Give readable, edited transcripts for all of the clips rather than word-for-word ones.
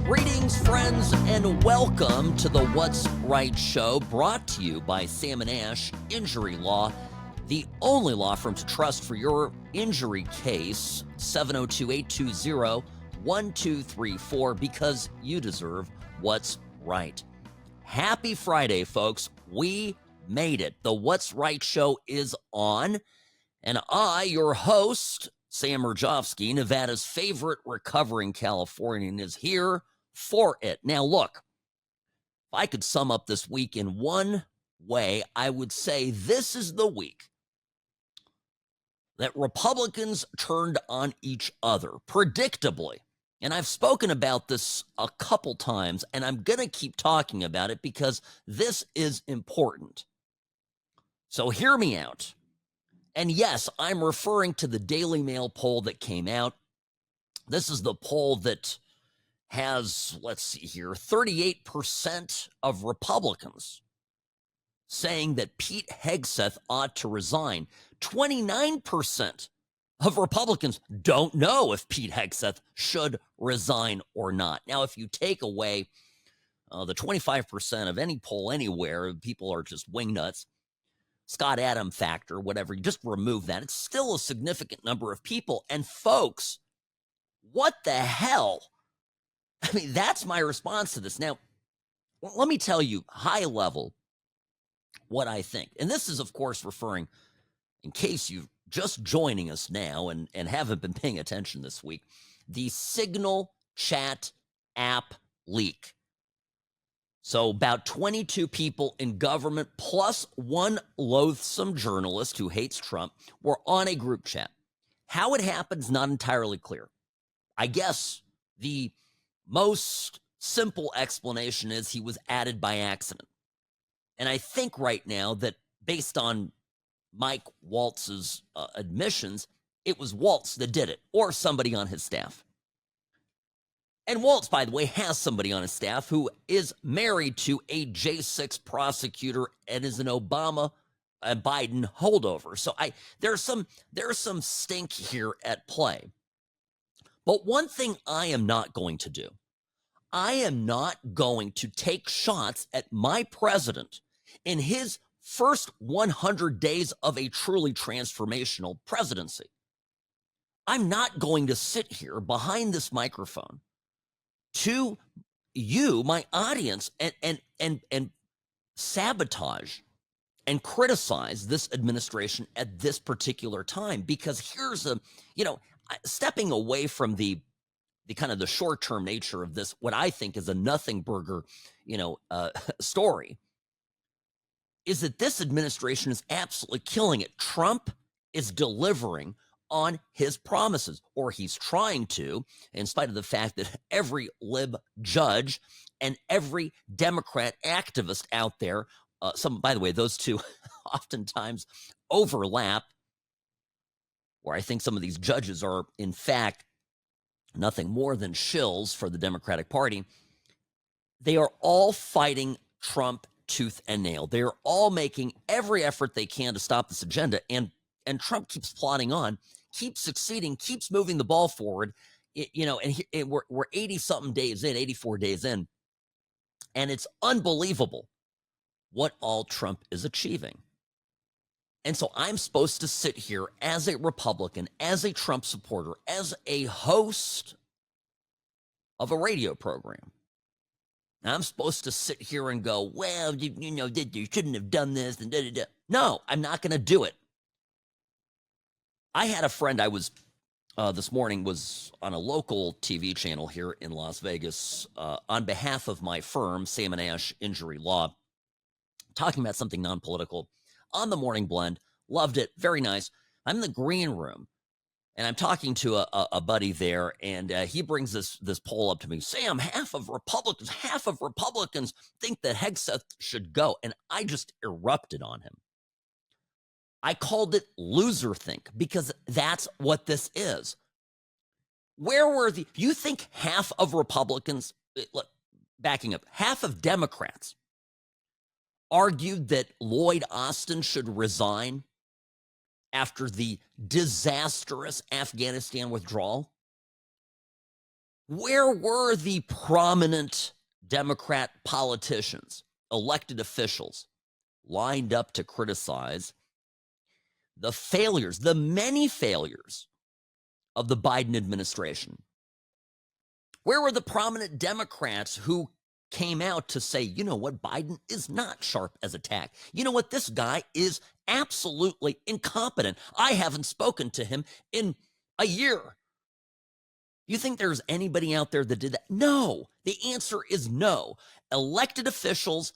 Greetings, friends, and welcome to the What's Right show, brought to you by Sam & Ash Injury Law, the only law firm to trust for your injury case. 702-820-1234, because you deserve what's right. Happy Friday, folks. We made it. The What's Right show is on, and I, your host, Sam Mirejovsky, Nevada's favorite recovering Californian, is here for it. Now, look, if I could sum up this week in one way, I would say this is the week that Republicans turned on each other, predictably. And I've spoken about this a couple times, and I'm going to keep talking about it because this is important. So hear me out. And yes, I'm referring to the Daily Mail poll that came out. This is the poll that has, let's see here, 38% of Republicans saying that Pete Hegseth ought to resign. 29% of Republicans don't know if Pete Hegseth should resign or not. Now, if you take away the 25% of any poll anywhere, people are just wingnuts, Scott Adams factor, whatever, you just remove that. It's still a significant number of people. And folks, what the hell? I mean, that's my response to this. Now, let me tell you, high level, what I think. And this is, of course, referring, in case you're just joining us now and haven't been paying attention this week, the Signal Chat app leak. So about 22 people in government, plus one loathsome journalist who hates Trump, were on a group chat. How it happened is not entirely clear. I guess the most simple explanation is he was added by accident. And I think right now that based on Mike Waltz's admissions, it was Waltz that did it, or somebody on his staff. And Waltz, by the way, has somebody on his staff who is married to a J6 prosecutor and is an Obama and Biden holdover. So there's some stink here at play. But one thing I am not going to do, I am not going to take shots at my president in his first 100 days of a truly transformational presidency. I'm not going to sit here behind this microphone to you, my audience, and sabotage and criticize this administration at this particular time. Because here's stepping away from the kind of the short-term nature of this, what I think is a nothing burger, story, is that this administration is absolutely killing it. Trump is delivering on his promises, or he's trying to, in spite of the fact that every lib judge and every Democrat activist out there, by the way, those two oftentimes overlap, where I think some of these judges are, in fact, nothing more than shills for the Democratic Party. They are all fighting Trump tooth and nail. They are all making every effort they can to stop this agenda, and Trump keeps plodding on, keeps succeeding, keeps moving the ball forward. We're 80-something days in, 84 days in, and it's unbelievable what all Trump is achieving. And so I'm supposed to sit here as a Republican, as a Trump supporter, as a host of a radio program. And I'm supposed to sit here and go, well, you shouldn't have done this. And da-da-da. No, I'm not going to do it. I had a friend this morning was on a local TV channel here in Las Vegas on behalf of my firm, Sam & Ash Injury Law, talking about something non-political on the Morning Blend. Loved it. Very nice. I'm in the green room, and I'm talking to a buddy there, and he brings this poll up to me. Sam, half of Republicans think that Hegseth should go, and I just erupted on him. I called it loser think, because that's what this is. You think half of Republicans, look, backing up, half of Democrats argued that Lloyd Austin should resign after the disastrous Afghanistan withdrawal? Where were the prominent Democrat politicians, elected officials, lined up to criticize the failures, the many failures of the Biden administration? Where were the prominent Democrats who came out to say, you know what, Biden is not sharp as a tack. You know what, this guy is absolutely incompetent. I haven't spoken to him in a year. You think there's anybody out there that did that? No. The answer is no. Elected officials,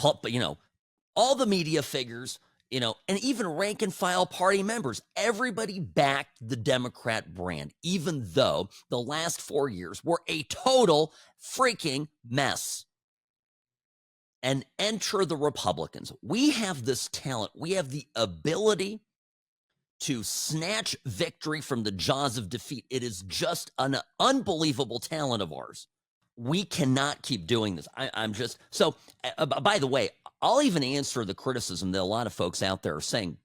all the media figures, and even rank and file party members, everybody backed the Democrat brand, even though the last 4 years were a total freaking mess. And enter the Republicans. We have this talent. We have the ability to snatch victory from the jaws of defeat. It is just an unbelievable talent of ours. We cannot keep doing this. By the way, I'll even answer the criticism that a lot of folks out there are saying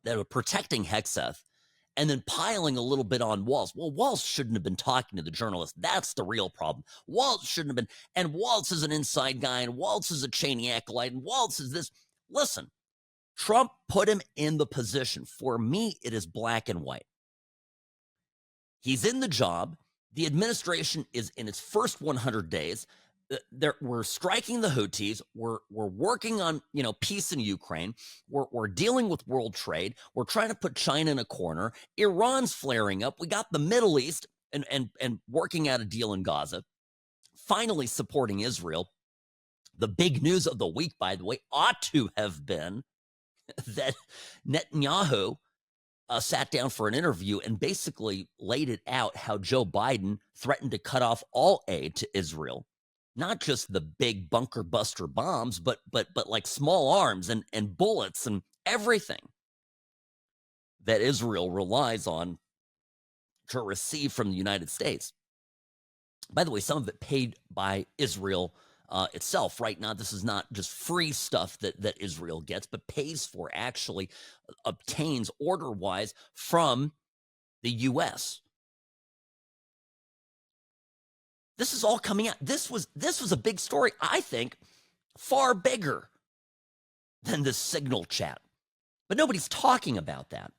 that are protecting Hegseth and then piling a little bit on Walz. Well, Walz shouldn't have been talking to the journalist. That's the real problem. Walz shouldn't have been. And Walz is an inside guy, and Walz is a Cheney acolyte, and Walz is this. Listen, Trump put him in the position. For me, it is black and white. He's in the job. The administration is in its first 100 days. We're striking the Houthis. We're working on peace in Ukraine. We're dealing with world trade. We're trying to put China in a corner. Iran's flaring up. We got the Middle East and working out a deal in Gaza. Finally supporting Israel. The big news of the week, by the way, ought to have been that Netanyahu sat down for an interview and basically laid it out how Joe Biden threatened to cut off all aid to Israel. Not just the big bunker buster bombs, but like small arms and bullets and everything that Israel relies on to receive from the United States. By the way, some of it paid by Israel itself. Right now, this is not just free stuff that Israel gets, but pays for, actually obtains order-wise from the U.S. This is all coming out. This was a big story, I think, far bigger than the Signal chat. But nobody's talking about that.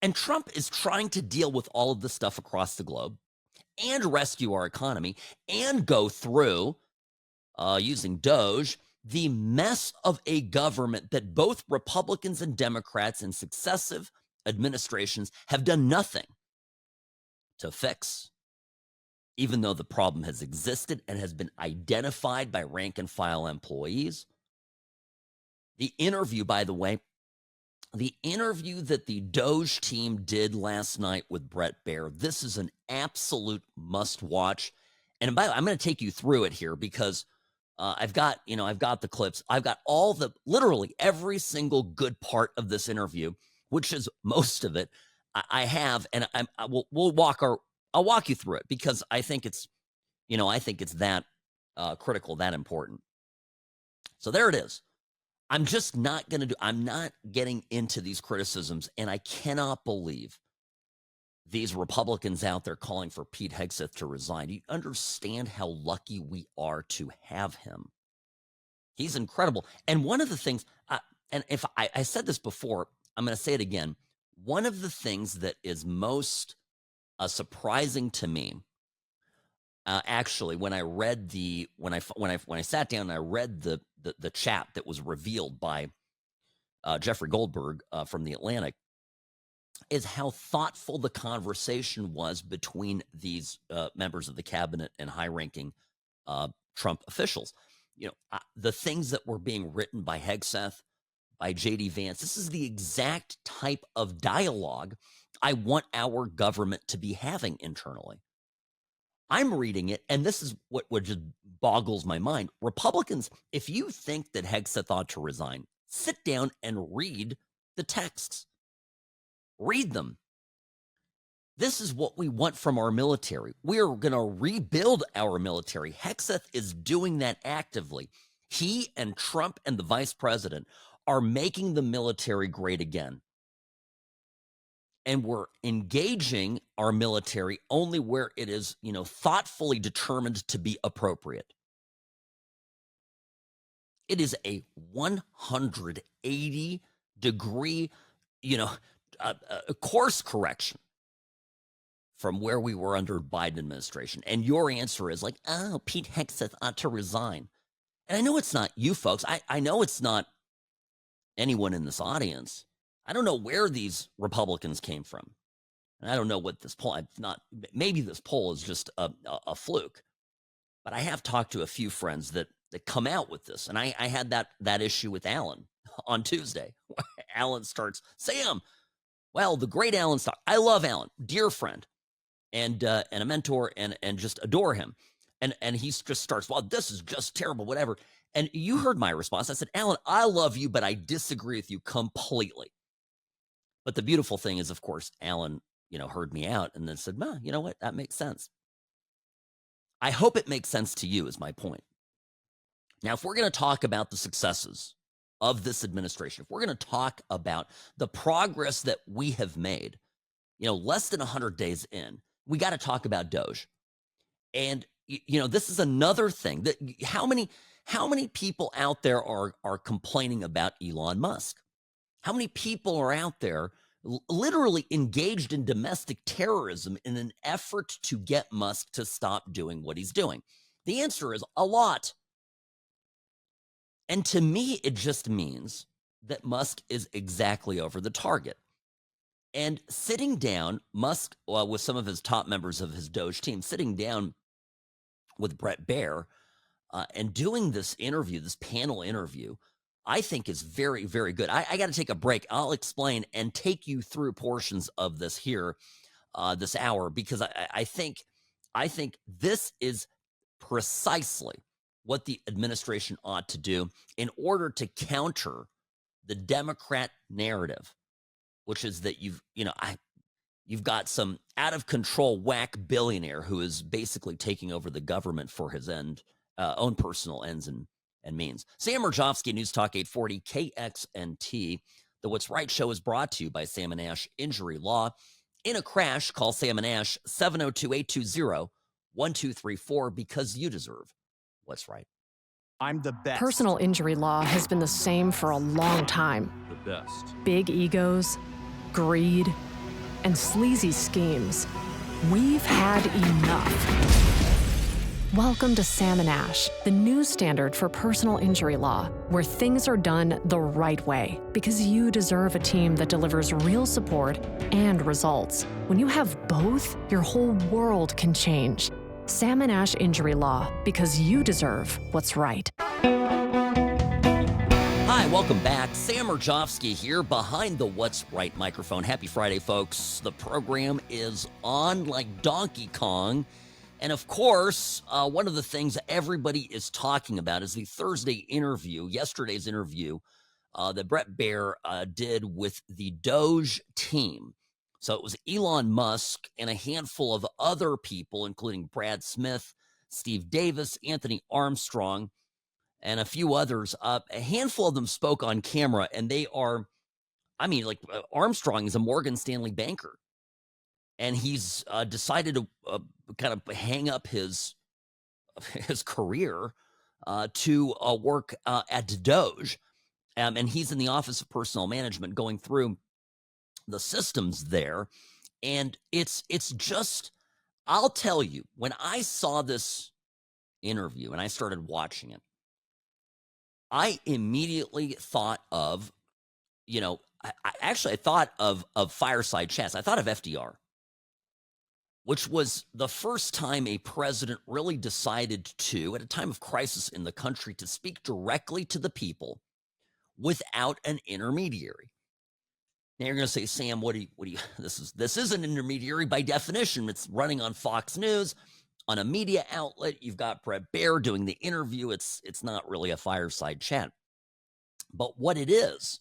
And Trump is trying to deal with all of this stuff across the globe and rescue our economy and go through, using DOGE, the mess of a government that both Republicans and Democrats in successive administrations have done nothing to fix. Even though the problem has existed and has been identified by rank and file employees. The interview, by the way, the interview that the DOGE team did last night with Bret Baier, this is an absolute must watch. And by the way, I'm going to take you through it here because I've got the clips. I've got literally every single good part of this interview, which is most of it. I have, and I'll walk you through it because I think it's that critical, that important. So there it is. I'm not getting into these criticisms, and I cannot believe these Republicans out there calling for Pete Hegseth to resign. You understand how lucky we are to have him. He's incredible. And one of the things, and if I said this before, I'm going to say it again. One of the things that is most surprising to me, actually, when I read when I sat down and I read the chat that was revealed by Jeffrey Goldberg from The Atlantic, is how thoughtful the conversation was between these members of the cabinet and high-ranking Trump officials. The things that were being written by Hegseth, by J.D. Vance, this is the exact type of dialogue I want our government to be having internally. I'm reading it, and this is what just boggles my mind. Republicans, if you think that Hegseth ought to resign, sit down and read the texts. Read them. This is what we want from our military. We're going to rebuild our military. Hegseth is doing that actively. He and Trump and the vice president are making the military great again. and we're engaging our military only where it is, thoughtfully determined to be appropriate. It is a 180-degree, you know, course correction from where we were under Biden administration. And your answer is like, oh, Pete Hegseth ought to resign. And I know it's not you folks. I know it's not anyone in this audience. I don't know where these Republicans came from. And I don't know what this poll, maybe this poll is just a fluke. But I have talked to a few friends that come out with this. And I had that issue with Alan on Tuesday. Alan starts, Sam, well, the great Alan Stock. I love Alan, dear friend, and a mentor, and just adore him. And he just starts, well, this is just terrible, whatever. And you heard my response. I said, Alan, I love you, but I disagree with you completely. But the beautiful thing is, of course, Alan, heard me out and then said, you know what? That makes sense. I hope it makes sense to you is my point. Now, if we're going to talk about the successes of this administration, if we're going to talk about the progress that we have made, less than 100 days in, we got to talk about DOGE. And, this is another thing that how many people out there are complaining about Elon Musk? How many people are out there literally engaged in domestic terrorism in an effort to get Musk to stop doing what he's doing? The answer is a lot. And to me, it just means that Musk is exactly over the target. And sitting down, Musk, with some of his top members of his DOGE team, sitting down with Brett Baer and doing this interview, this panel interview, I think is very, very good. I got to take a break. I'll explain and take you through portions of this here this hour, because I think this is precisely what the administration ought to do in order to counter the Democrat narrative, which is that you've got some out of control whack billionaire who is basically taking over the government for his own personal ends and means. Sam Mirejovsky, News Talk 840 KXNT. The What's Right show is brought to you by Sam & Ash Injury Law. In a crash, call Sam & Ash 702-820-1234 because you deserve what's right. I'm the best. Personal injury law has been the same for a long time. The best. Big egos, greed, and sleazy schemes. We've had enough. Welcome to Sam & Ash, the new standard for personal injury law, where things are done the right way, because you deserve a team that delivers real support and results. When you have both, your whole world can change. Sam & Ash Injury Law, because you deserve what's right. Hi, welcome back. Sam Mirejovsky here behind the What's Right microphone. Happy Friday, folks. The program is on like Donkey Kong. And of course, one of the things everybody is talking about is the yesterday's interview that Brett Baer did with the DOGE team. So it was Elon Musk and a handful of other people, including Brad Smith, Steve Davis, Anthony Armstrong, and a few others. A handful of them spoke on camera, and they are, Armstrong is a Morgan Stanley banker. And he's decided to kind of hang up his career to work at DOGE. And he's in the Office of Personnel Management going through the systems there. And it's just, I'll tell you, when I saw this interview and I started watching it, I immediately thought of, I thought of fireside chats. I thought of FDR, which was the first time a president really decided to, at a time of crisis in the country, to speak directly to the people without an intermediary. Now you're going to say, Sam, what do you, this is an intermediary by definition. It's running on Fox News, on a media outlet. You've got Brett Baer doing the interview. It's not really a fireside chat. But what it is,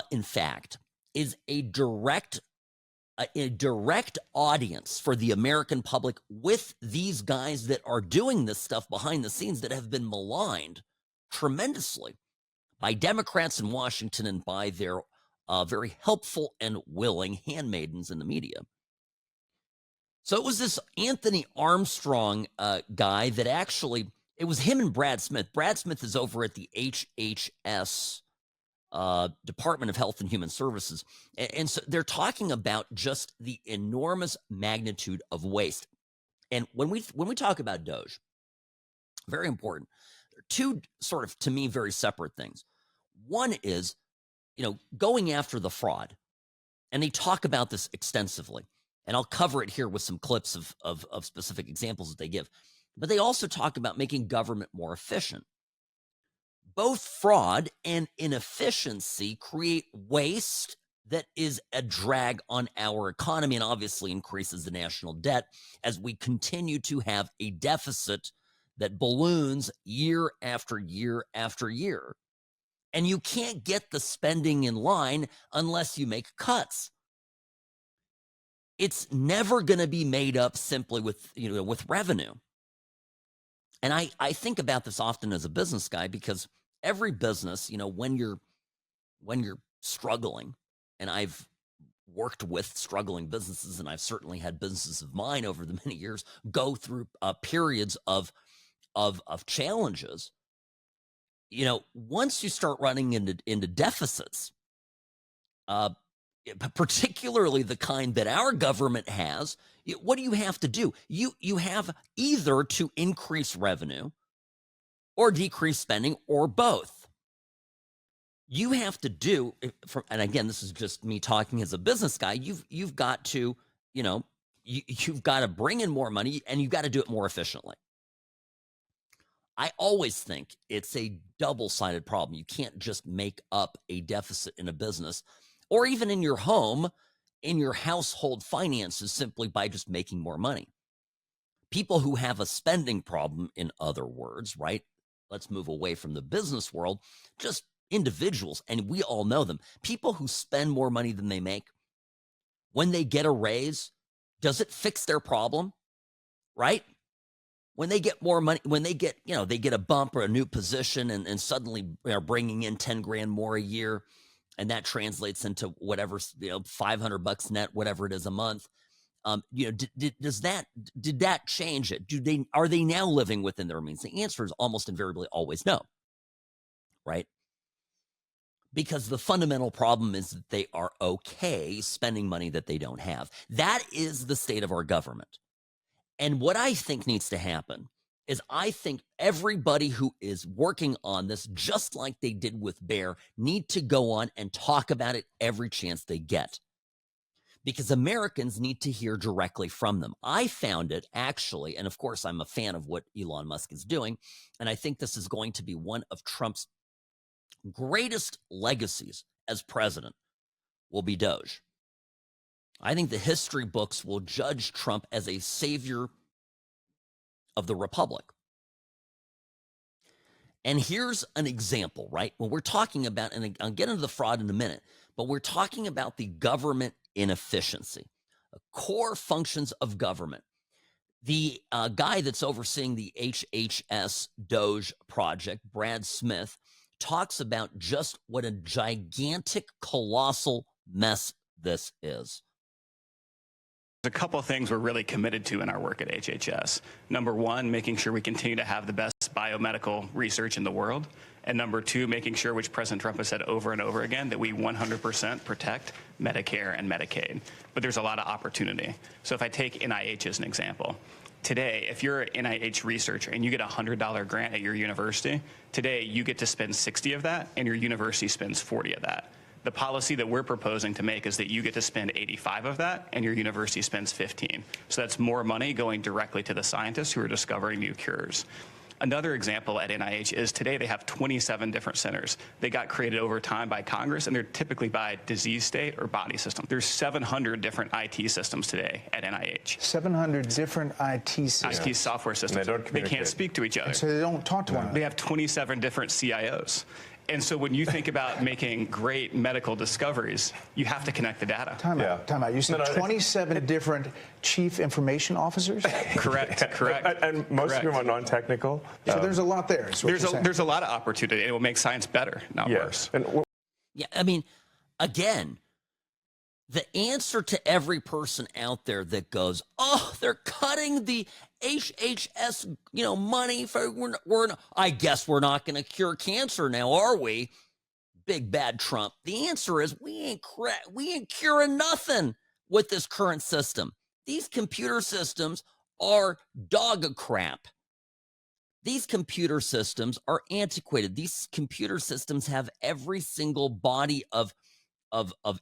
in fact, is a direct audience for the American public with these guys that are doing this stuff behind the scenes that have been maligned tremendously by Democrats in Washington and by their very helpful and willing handmaidens in the media. So it was this Anthony Armstrong guy that actually, it was him and Brad Smith. Brad Smith is over at the HHS, Department of Health and Human Services. And so they're talking about just the enormous magnitude of waste. And when we talk about DOGE, very important, there are two sort of, to me, very separate things. One is, going after the fraud. And they talk about this extensively. And I'll cover it here with some clips of specific examples that they give. But they also talk about making government more efficient. Both fraud and inefficiency create waste that is a drag on our economy and obviously increases the national debt as we continue to have a deficit that balloons year after year after year. And you can't get the spending in line unless you make cuts. It's never going to be made up simply with revenue. And I think about this often as a business guy because every business, when you're struggling, and I've worked with struggling businesses, and I've certainly had businesses of mine over the many years go through periods of challenges. Once you start running into deficits, particularly the kind that our government has, what do you have to do? You have either to increase revenue or decrease spending or both. You have to do, and again, this is just me talking as a business guy, you've got to, you've got to bring in more money and you've got to do it more efficiently. I always think it's a double-sided problem. You can't just make up a deficit in a business or even in your home, in your household finances, simply by just making more money. People who have a spending problem, in other words, right? Let's move away from the business world, just individuals, and we all know them. People who spend more money than they make, when they get a raise, does it fix their problem? Right? When they get more money, when they get, they get a bump or a new position and suddenly are bringing in 10 grand more a year, and that translates into whatever, $500 net, whatever it is a month. Did that change it? Are they now living within their means? The answer is almost invariably always no. Right? Because the fundamental problem is that they are okay spending money that they don't have. That is the state of our government. And what I think needs to happen is I think everybody who is working on this, just like they did with Bear, need to go on and talk about it every chance they get. Because Americans need to hear directly from them. I found it actually, and of course I'm a fan of what Elon Musk is doing, and I think this is going to be one of Trump's greatest legacies as president will be DOGE. I think the history books will judge Trump as a savior of the republic. And here's an example, right? When we're talking about, and I'll get into the fraud in a minute, but we're talking about the government inefficiency, the core functions of government. The guy that's overseeing the HHS DOGE project, Brad Smith, talks about just what a gigantic, colossal mess this is. There's a couple of things we're really committed to in our work at HHS. Number one, making sure we continue to have the best biomedical research in the world. And number two, making sure, which President Trump has said over and over again, that we 100% protect Medicare and Medicaid. But there's a lot of opportunity. So if I take NIH as an example, today, if you're an NIH researcher and you get a $100 grant at your university, today you get to spend 60 of that and your university spends 40 of that. The policy that we're proposing to make is that you get to spend 85 of that and your university spends 15. So that's more money going directly to the scientists who are discovering new cures. Another example at NIH is today they have 27 different centers. They got created over time by Congress, and they're typically by disease state or body system. There's 700 different IT systems today at NIH. 700 different IT systems. IT software systems. They can't speak to each other. And so they don't talk to one another. They have 27 different CIOs. And so when you think about making great medical discoveries, you have to connect the data. Time out. You said 27 different chief information officers? Correct. And most of them are non-technical. So there's a lot there. There's a lot of opportunity. It will make science better, not worse. Yeah, I mean, again, the answer to every person out there that goes, oh, they're cutting the HHS, money for, I guess we're not going to cure cancer now, are we? Big bad Trump. The answer is we ain't curing nothing with this current system. These computer systems are dog crap. These computer systems are antiquated. These computer systems have every single body of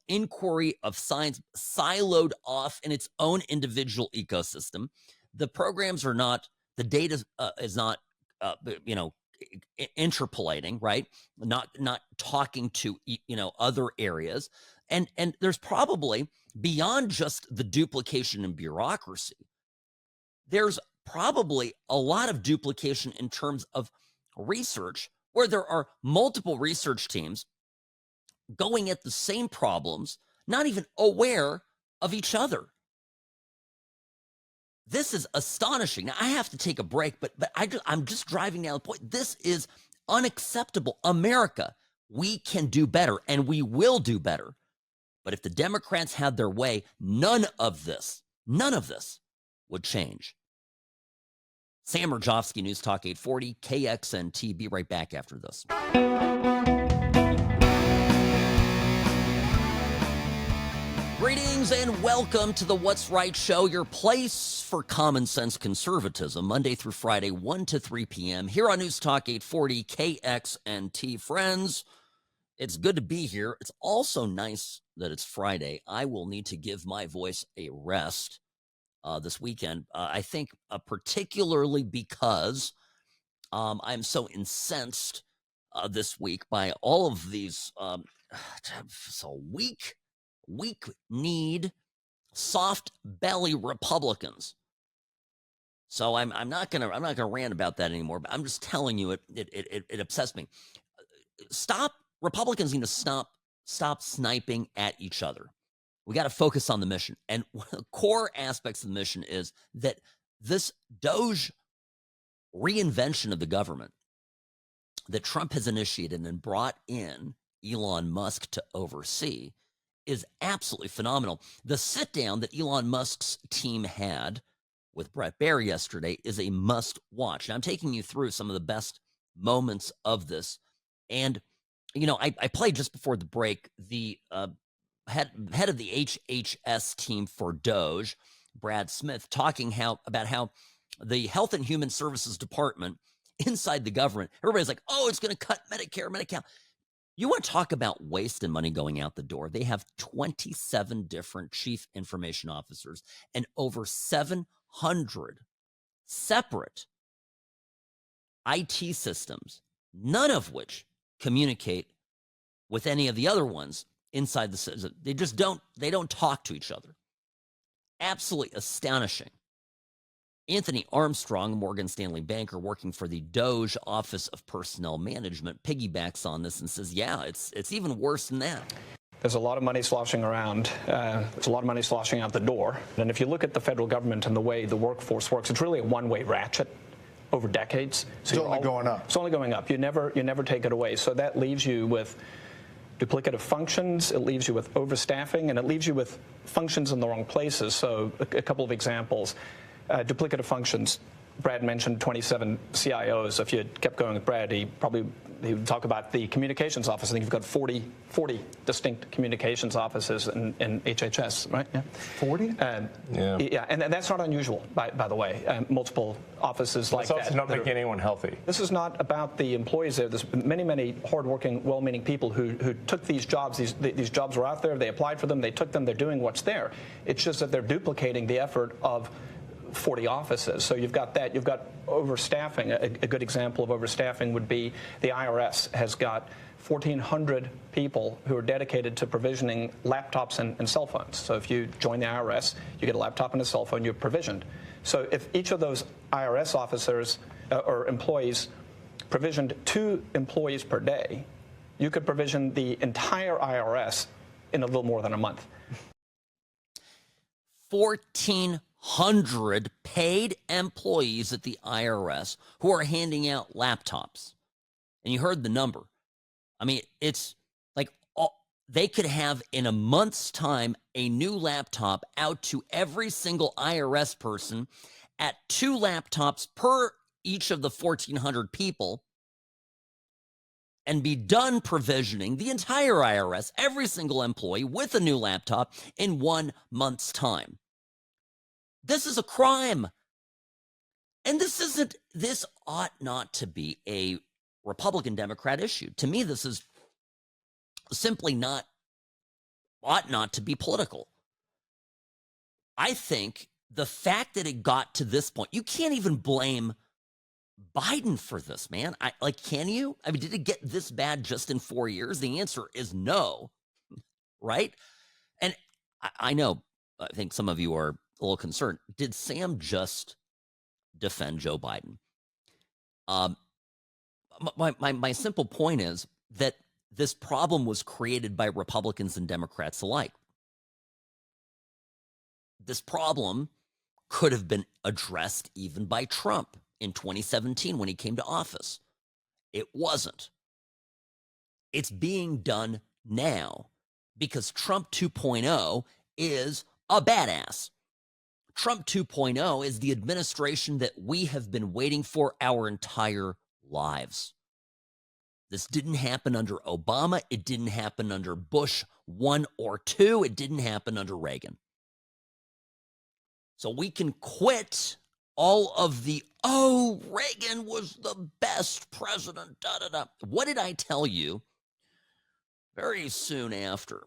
inquiry, of science siloed off in its own individual ecosystem. The programs are not, the data is not, interpolating, right? Not talking to, other areas. And there's probably, beyond just the duplication and bureaucracy, there's probably a lot of duplication in terms of research, where there are multiple research teams going at the same problems, not even aware of each other. This is astonishing. Now, I have to take a break, but I'm just driving down the point. This is unacceptable. America, we can do better, and we will do better. But if the Democrats had their way, none of this would change. Sam Mirejovsky, News Talk 840, KXNT. Be right back after this. Greetings and welcome to the What's Right Show, your place for common sense conservatism, Monday through Friday, 1 to 3 p.m. here on News Talk 840 KXNT. Friends, it's good to be here. It's also nice that it's Friday. I will need to give my voice a rest this weekend. I think particularly because I'm so incensed this week by all of these weak-kneed, soft-belly Republicans. So I'm not gonna rant about that anymore. But I'm just telling you, it obsessed me. Republicans need to stop sniping at each other. We got to focus on the mission. And one of the core aspects of the mission is that this DOGE reinvention of the government that Trump has initiated and brought in Elon Musk to oversee is absolutely phenomenal. The sit down that Elon Musk's team had with Brett Baer yesterday is a must watch. Now, I'm taking you through some of the best moments of this. And, I played just before the break the head of the HHS team for DOGE, Brad Smith, talking about how the Health and Human Services Department inside the government, everybody's like, oh, it's going to cut Medicare, Medi-Cal. You want to talk about waste and money going out the door? They have 27 different chief information officers and over 700 separate IT systems, none of which communicate with any of the other ones inside the system. They don't talk to each other. Absolutely astonishing. Anthony Armstrong, Morgan Stanley banker working for the DOGE Office of Personnel Management, piggybacks on this and says, yeah, it's even worse than that. There's a lot of money sloshing around. There's a lot of money sloshing out the door. And if you look at the federal government and the way the workforce works, it's really a one-way ratchet over decades. So it's only going up. It's only going up. You never take it away. So that leaves you with duplicative functions, it leaves you with overstaffing, and it leaves you with functions in the wrong places. So a couple of examples. Duplicative functions. Brad mentioned 27 CIOs. If you kept going with Brad, he would talk about the communications office. I think you've got 40 distinct communications offices in HHS, right? Yeah. 40? Yeah, and that's not unusual, by the way. Multiple offices like that. It's also not making anyone healthy. This is not about the employees there. There's many hardworking, well-meaning people who took these jobs. These jobs were out there. They applied for them. They took them. They're doing what's there. It's just that they're duplicating the effort of 40 offices. So you've got that. You've got overstaffing. A good example of overstaffing would be the IRS has got 1,400 people who are dedicated to provisioning laptops and cell phones. So if you join the IRS, you get a laptop and a cell phone, you're provisioned. So if each of those IRS officers or employees provisioned 2 employees per day, you could provision the entire IRS in a little more than a month. 1,400 paid employees at the IRS who are handing out laptops. And you heard the number. I mean, it's like they could have in a month's time a new laptop out to every single IRS person at 2 laptops per each of the 1,400 people, and be done provisioning the entire IRS, every single employee, with a new laptop in 1 month's time. This is a crime. And this ought not to be a Republican-Democrat issue. To me, this is simply ought not to be political. I think the fact that it got to this point, you can't even blame Biden for this, man. Can you? I mean, did it get this bad just in 4 years? The answer is no, right? And I know, I think some of you are a little concerned. Did Sam just defend Joe Biden? My simple point is that this problem was created by Republicans and Democrats alike. This problem could have been addressed even by Trump in 2017 when he came to office. It wasn't. It's being done now because Trump 2.0 is a badass. Trump 2.0 is the administration that we have been waiting for our entire lives. This didn't happen under Obama. It didn't happen under Bush 1 or 2. It didn't happen under Reagan. So we can quit all of the, oh, Reagan was the best president, da-da-da. What did I tell you very soon after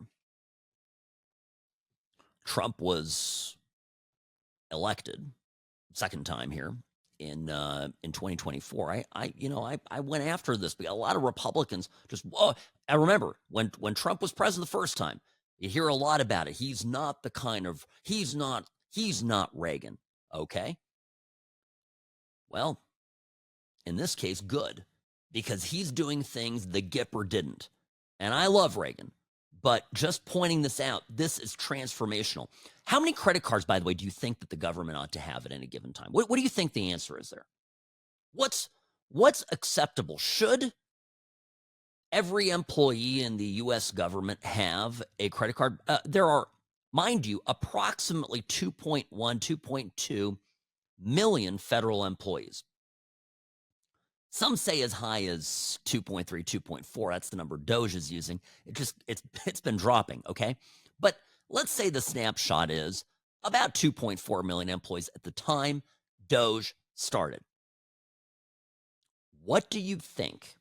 Trump was elected, second time here in 2024? I went after this. A lot of Republicans just, whoa. I remember when Trump was president the first time, you hear a lot about it. He's not the kind of, he's not Reagan, okay? Well, in this case, good, because he's doing things the Gipper didn't. And I love Reagan, but just pointing this out, this is transformational. How many credit cards, by the way, do you think that the government ought to have at any given time? What do you think the answer is there? What's acceptable? Should every employee in the U.S. government have a credit card? There are, mind you, approximately 2.1, 2.2 million federal employees. Some say as high as 2.3, 2.4. That's the number DOGE is using. It's been dropping, okay? But let's say the snapshot is about 2.4 million employees at the time DOGE started. What do you think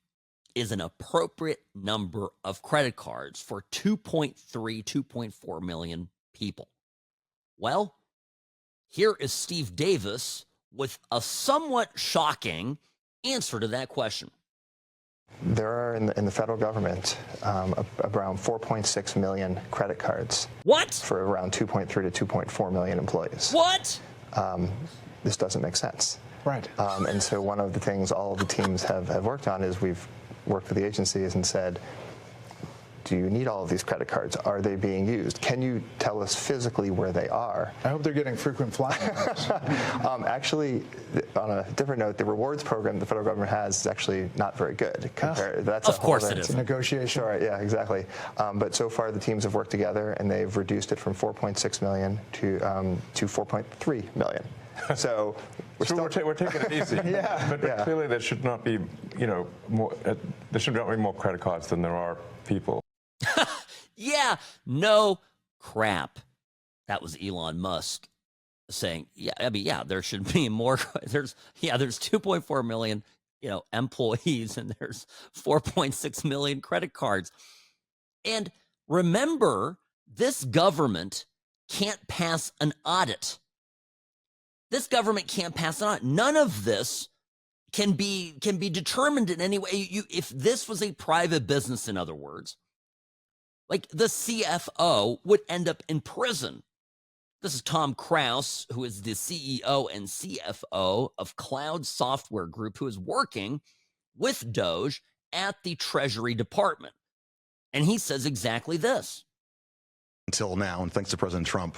is an appropriate number of credit cards for 2.3, 2.4 million people? Well, here is Steve Davis with a somewhat shocking answer to that question. There are in the federal government around 4.6 million credit cards. What? For around 2.3 to 2.4 million employees. What? This doesn't make sense. Right. And so one of the things all of the teams have worked on is we've worked with the agencies and said, do you need all of these credit cards? Are they being used? Can you tell us physically where they are? I hope they're getting frequent flyers. Actually, on a different note, the rewards program the federal government has is actually not very good. That's of course it is. It's a negotiation. Sure, yeah, exactly. But so far the teams have worked together and they've reduced it from 4.6 million to 4.3 million. So we're taking it easy. Yeah. But clearly there should not be, more. There should not be more credit cards than there are people. Yeah, no crap. That was Elon Musk saying, there should be more. There's 2.4 million, employees, and there's 4.6 million credit cards. And remember, this government can't pass an audit. This government can't pass an audit. None of this can be determined in any way. If this was a private business, in other words, like the CFO would end up in prison. This is Tom Krause, who is the CEO and CFO of Cloud Software Group, who is working with DOGE at the Treasury Department. And he says exactly this. Until now, and thanks to President Trump,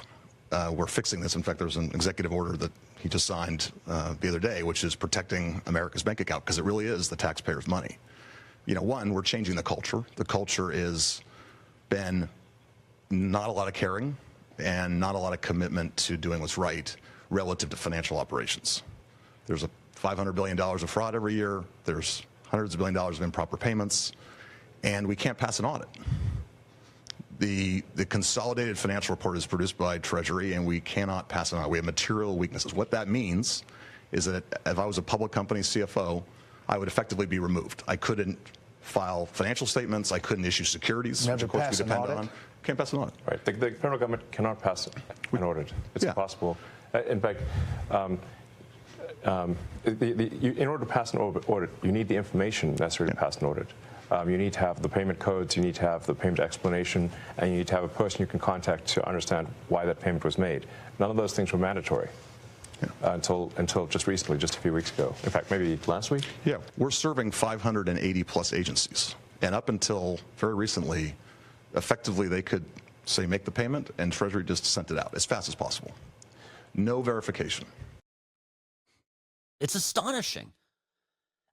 we're fixing this. In fact, there's an executive order that he just signed the other day, which is protecting America's bank account, because it really is the taxpayers' money. One, we're changing the culture. The culture is been not a lot of caring and not a lot of commitment to doing what's right relative to financial operations. There's a $500 billion of fraud every year. There's hundreds of billions of dollars of improper payments, and we can't pass an audit. The consolidated financial report is produced by Treasury, and we cannot pass it on. We have material weaknesses. What that means is that if I was a public company CFO, I would effectively be removed. I couldn't file financial statements. I couldn't issue securities, Never which of course pass we an depend audit? on. Can't pass an audit. Right. The federal government cannot pass an audit. It's Yeah. impossible. In fact, in order to pass an audit, you need the information necessary to pass an audit. You need to have the payment codes, you need to have the payment explanation, and you need to have a person you can contact to understand why that payment was made. None of those things were mandatory until just recently, just a few weeks ago. In fact, maybe last week? Yeah, we're serving 580 plus agencies. And up until very recently, effectively they could say make the payment and Treasury just sent it out as fast as possible. No verification. It's astonishing.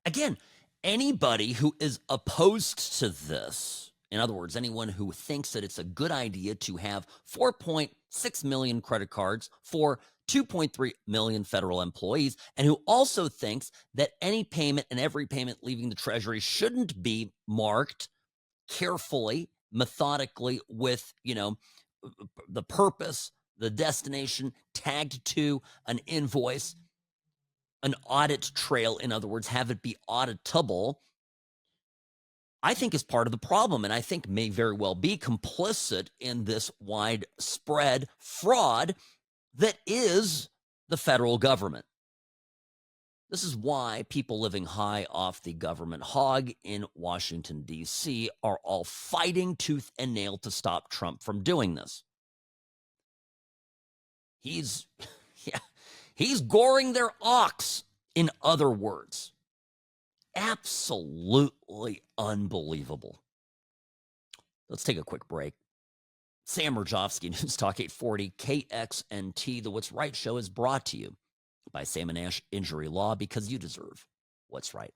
Again, anybody who is opposed to this, in other words, anyone who thinks that it's a good idea to have 4.6 million credit cards for 2.3 million federal employees, and who also thinks that any payment and every payment leaving the Treasury shouldn't be marked carefully, methodically with, the purpose, the destination, tagged to an invoice, an audit trail, in other words, have it be auditable, I think is part of the problem, and I think may very well be complicit in this widespread fraud that is the federal government. This is why people living high off the government hog in Washington, D.C. are all fighting tooth and nail to stop Trump from doing this. He's goring their ox, in other words. Absolutely unbelievable. Let's take a quick break. Sam Mirejovsky, News Talk 840, KXNT. The What's Right show is brought to you by Sam & Ash Injury Law, because you deserve what's right.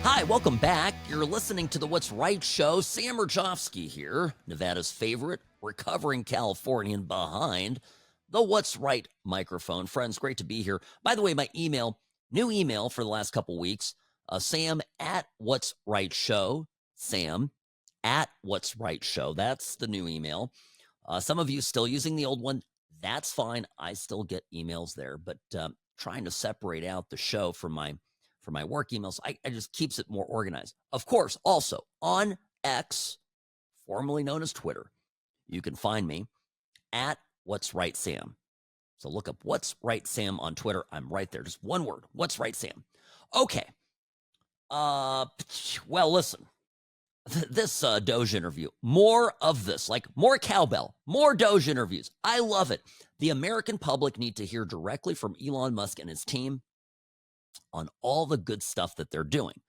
Hi, welcome back. You're listening to the What's Right show. Sam Mirejovsky here, Nevada's favorite recovering Californian behind the What's Right microphone. Friends, great to be here. By the way, my email, new email for the last couple weeks, Sam at What's Right Show. Sam at What's Right Show. That's the new email. Some of you still using the old one. That's fine. I still get emails there, but trying to separate out the show from my work emails, I just keeps it more organized. Of course, also on X, formerly known as Twitter, you can find me at What's Right Sam. So look up What's Right Sam on Twitter. I'm right there. Just one word. What's Right Sam. Okay. Well, listen. This DOGE interview. More of this. Like more cowbell. More DOGE interviews. I love it. The American public need to hear directly from Elon Musk and his team on all the good stuff that they're doing.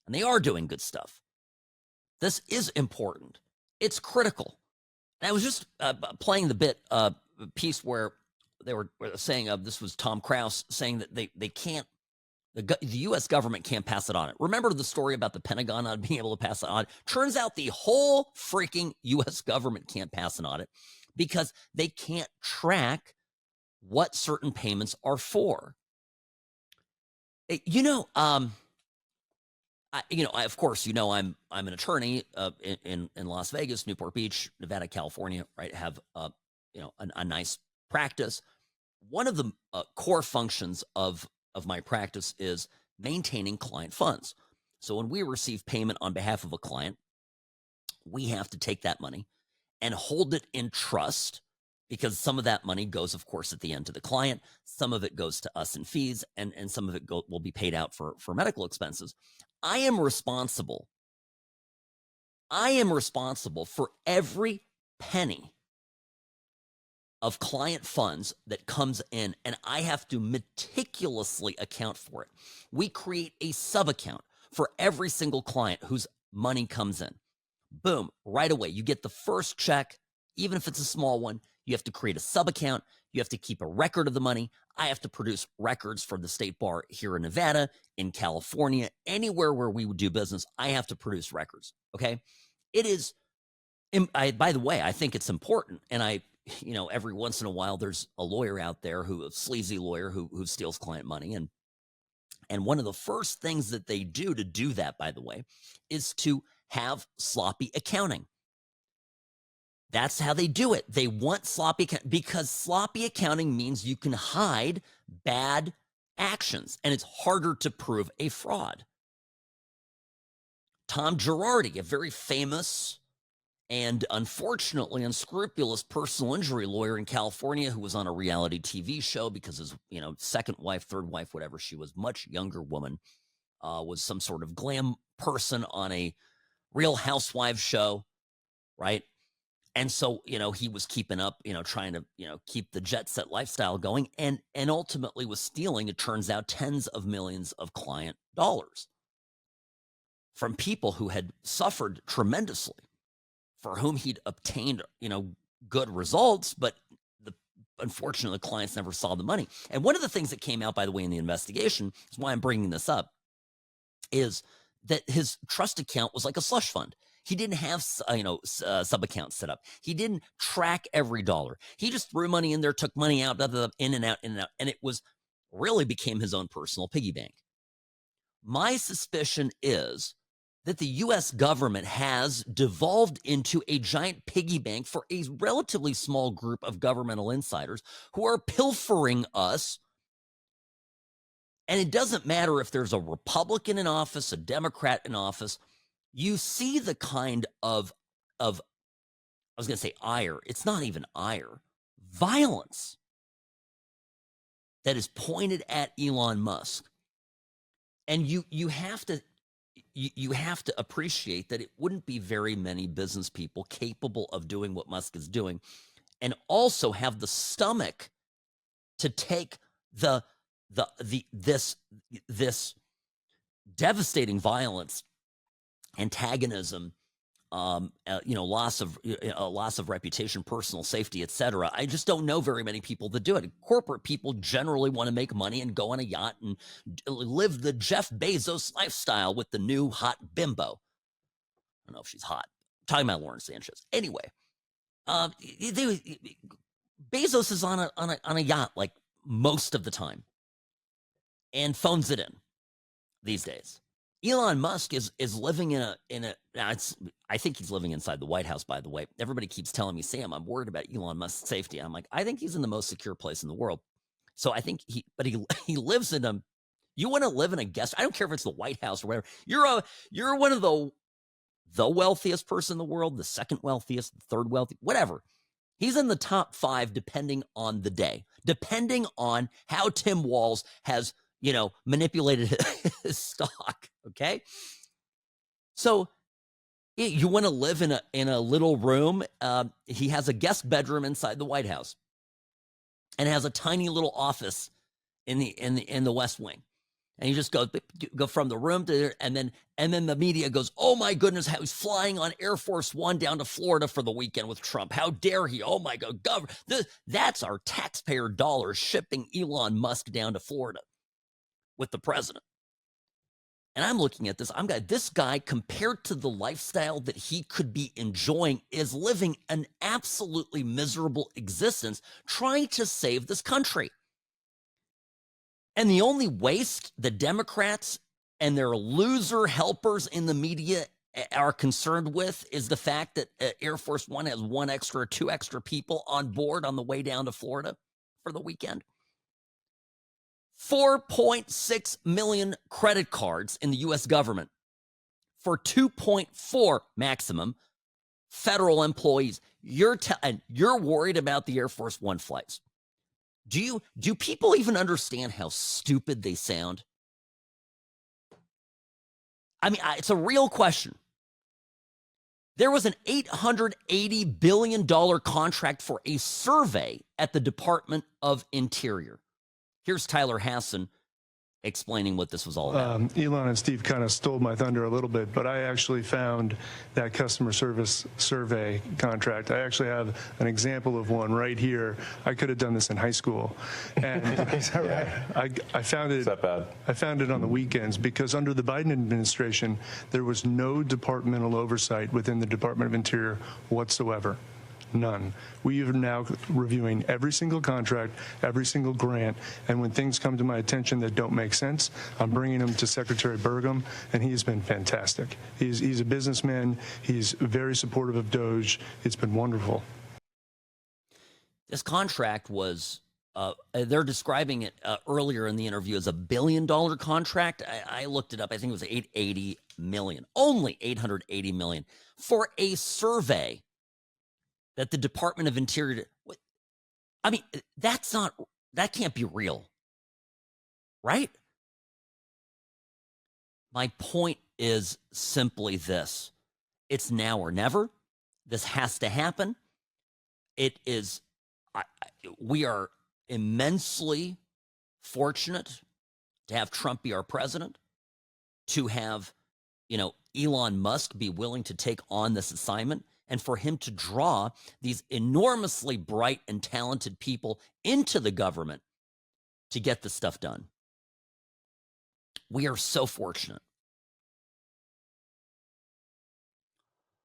And they are doing good stuff. This is important. It's critical. And I was just playing the bit piece where they were saying, this was Tom Krause saying that they can't, the U.S. government can't pass it on. Remember the story about the Pentagon not being able to pass it on? Turns out the whole freaking U.S. government can't pass an audit because they can't track what certain payments are for. Of course, I'm an attorney in Las Vegas, Newport Beach, Nevada, California, right? Have a nice practice. One of the core functions of my practice is maintaining client funds. So when we receive payment on behalf of a client, we have to take that money and hold it in trust, because some of that money goes, of course, at the end to the client. Some of it goes to us in fees, and some of it will be paid out for medical expenses. I am responsible for every penny of client funds that comes in, and I have to meticulously account for it. We create a sub-account for every single client whose money comes in. Boom, right away. You get the first check, even if it's a small one. You have to create a sub-account. You have to keep a record of the money. I have to produce records for the state bar here in Nevada, in California, anywhere where we would do business. I have to produce records, okay? It is, by the way, I think it's important. And every once in a while, there's a lawyer out there a sleazy lawyer who steals client money. And one of the first things that they do to do that, by the way, is to have sloppy accounting. That's how they do it. They want sloppy because sloppy accounting means you can hide bad actions, and it's harder to prove a fraud. Tom Girardi, a very famous and unfortunately unscrupulous personal injury lawyer in California who was on a reality TV show because his, second wife, third wife, whatever, she was much younger woman, was some sort of glam person on a Real Housewives show, right? And so, he was keeping up, trying to, keep the jet set lifestyle going and ultimately was stealing, it turns out, tens of millions of client dollars from people who had suffered tremendously, for whom he'd obtained, good results, but unfortunately, the clients never saw the money. And one of the things that came out, by the way, in the investigation, is why I'm bringing this up, is that his trust account was like a slush fund. He didn't have, sub-accounts set up. He didn't track every dollar. He just threw money in there, took money out, in and out, and it really became his own personal piggy bank. My suspicion is that the U.S. government has devolved into a giant piggy bank for a relatively small group of governmental insiders who are pilfering us. And it doesn't matter if there's a Republican in office, a Democrat in office. You see the kind of I was going to say ire. It's not even ire. Violence that is pointed at Elon Musk. And you have to appreciate that it wouldn't be very many business people capable of doing what Musk is doing, and also have the stomach to take this devastating violence, antagonism, loss of reputation, personal safety, etc. I just don't know very many people that do it. Corporate people generally want to make money and go on a yacht and live the Jeff Bezos lifestyle with the new hot bimbo. I don't know if she's hot. I'm talking about Lauren Sanchez. Anyway, Bezos is on a yacht like most of the time and phones it in these days. Elon Musk is living I think he's living inside the White House, by the way. Everybody keeps telling me, Sam, I'm worried about Elon Musk's safety. I'm like, I think he's in the most secure place in the world. So I think he lives in you want to live in a guest, I don't care if it's the White House or whatever. You're one of the wealthiest person in the world, the second wealthiest, the third wealthiest, whatever. He's in the top 5 depending on the day, depending on how Tim Walz has manipulated his stock. Okay. So you want to live in a little room. He has a guest bedroom inside the White House and has a tiny little office in the West Wing. And you just go from the room to there, and then the media goes, oh my goodness, how he's flying on Air Force One down to Florida for the weekend with Trump. How dare he? Oh my God, that's our taxpayer dollars shipping Elon Musk down to Florida with the president. And I'm looking at this. This guy, compared to the lifestyle that he could be enjoying, is living an absolutely miserable existence trying to save this country. And the only waste the Democrats and their loser helpers in the media are concerned with is the fact that Air Force One has 2 extra people on board on the way down to Florida for the weekend. 4.6 million credit cards in the U.S. government for 2.4 maximum federal employees. And you're worried about the Air Force One flights. Do people even understand how stupid they sound? I mean, it's a real question. There was an $880 billion contract for a survey at the Department of Interior. Here's Tyler Hassan explaining what this was all about. Elon and Steve kind of stole my thunder a little bit, but I actually found that customer service survey contract. I actually have an example of one right here. I could have done this in high school. And Is that right? I found it. Is that bad? I found it on the weekends because under the Biden administration, there was no departmental oversight within the Department of Interior whatsoever. None. We are now reviewing every single contract, every single grant, and when things come to my attention that don't make sense, I'm bringing them to Secretary Burgum, and he's been fantastic. He's a businessman. He's very supportive of DOGE. It's been wonderful. This contract was, they're describing it earlier in the interview as $1 billion contract. I looked it up. I think it was $880 million, only $880 million for a survey that the Department of Interior, I mean, that can't be real, right? My point is simply this. It's now or never. This has to happen. It is, we are immensely fortunate to have Trump be our president, to have, Elon Musk be willing to take on this assignment, and for him to draw these enormously bright and talented people into the government to get this stuff done. We are so fortunate.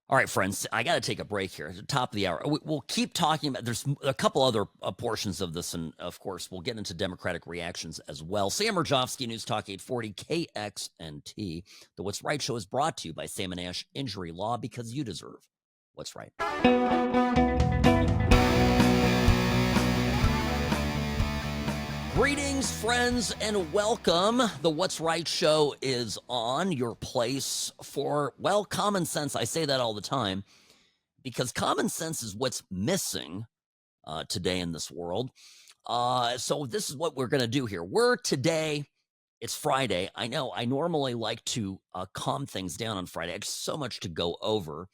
All right, friends, I got to take a break here at the top of the hour. We'll keep talking about, there's a couple other portions of this, and of course, we'll get into Democratic reactions as well. Sam Mirejovsky, News Talk 840, KXNT. The What's Right Show is brought to you by Sam & Ash Injury Law, because you deserve what's right. Greetings, friends, and welcome. The What's Right Show is on, your place for, well, common sense. I say that all the time because common sense is what's missing today in this world. So this is what we're going to do here. It's Friday. I know I normally like to calm things down on Friday. I have so much to go over.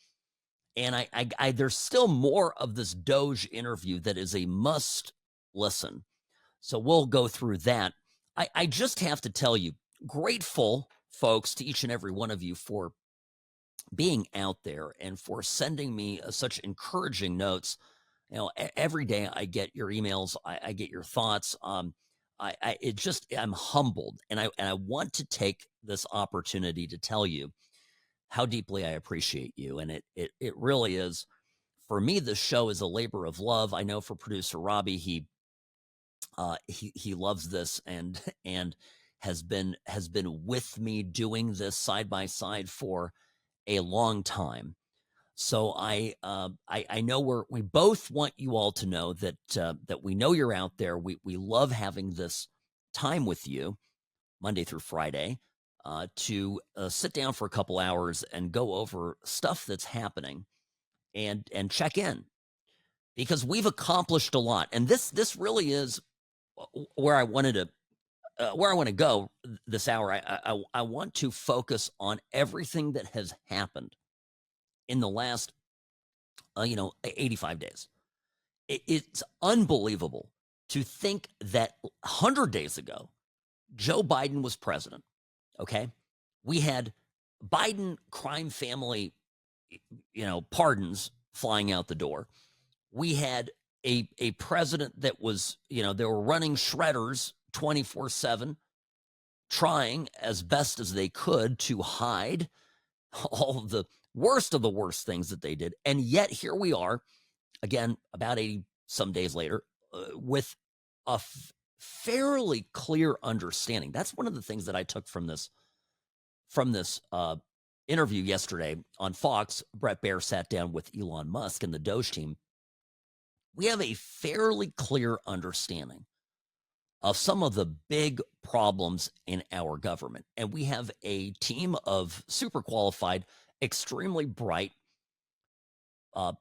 And I there's still more of this DOGE interview that is a must listen. So we'll go through that. I just have to tell you, grateful, folks, to each and every one of you for being out there and for sending me such encouraging notes. Every day I get your emails, I get your thoughts. I'm humbled, and I want to take this opportunity to tell you how deeply I appreciate you. And it really is, for me, this show is a labor of love. I know for producer Robbie, he loves this and has been with me doing this side by side for a long time. So I know we both want you all to know that we know you're out there. We love having this time with you Monday through Friday. To sit down for a couple hours and go over stuff that's happening and check in, because we've accomplished a lot. And this really is where I want to go this hour. I want to focus on everything that has happened in the last 85 days. It's unbelievable to think that 100 days ago, Joe Biden was president. Okay, we had Biden crime family, pardons flying out the door. We had a president that was, they were running shredders 24/7, trying as best as they could to hide all of the worst things that they did. And yet here we are, again, about 80 some days later, with a fairly clear understanding. That's one of the things that I took from this interview yesterday on Fox. Brett Baer sat down with Elon Musk and the DOGE team. We have a fairly clear understanding of some of the big problems in our government. And we have a team of super qualified, extremely bright, right?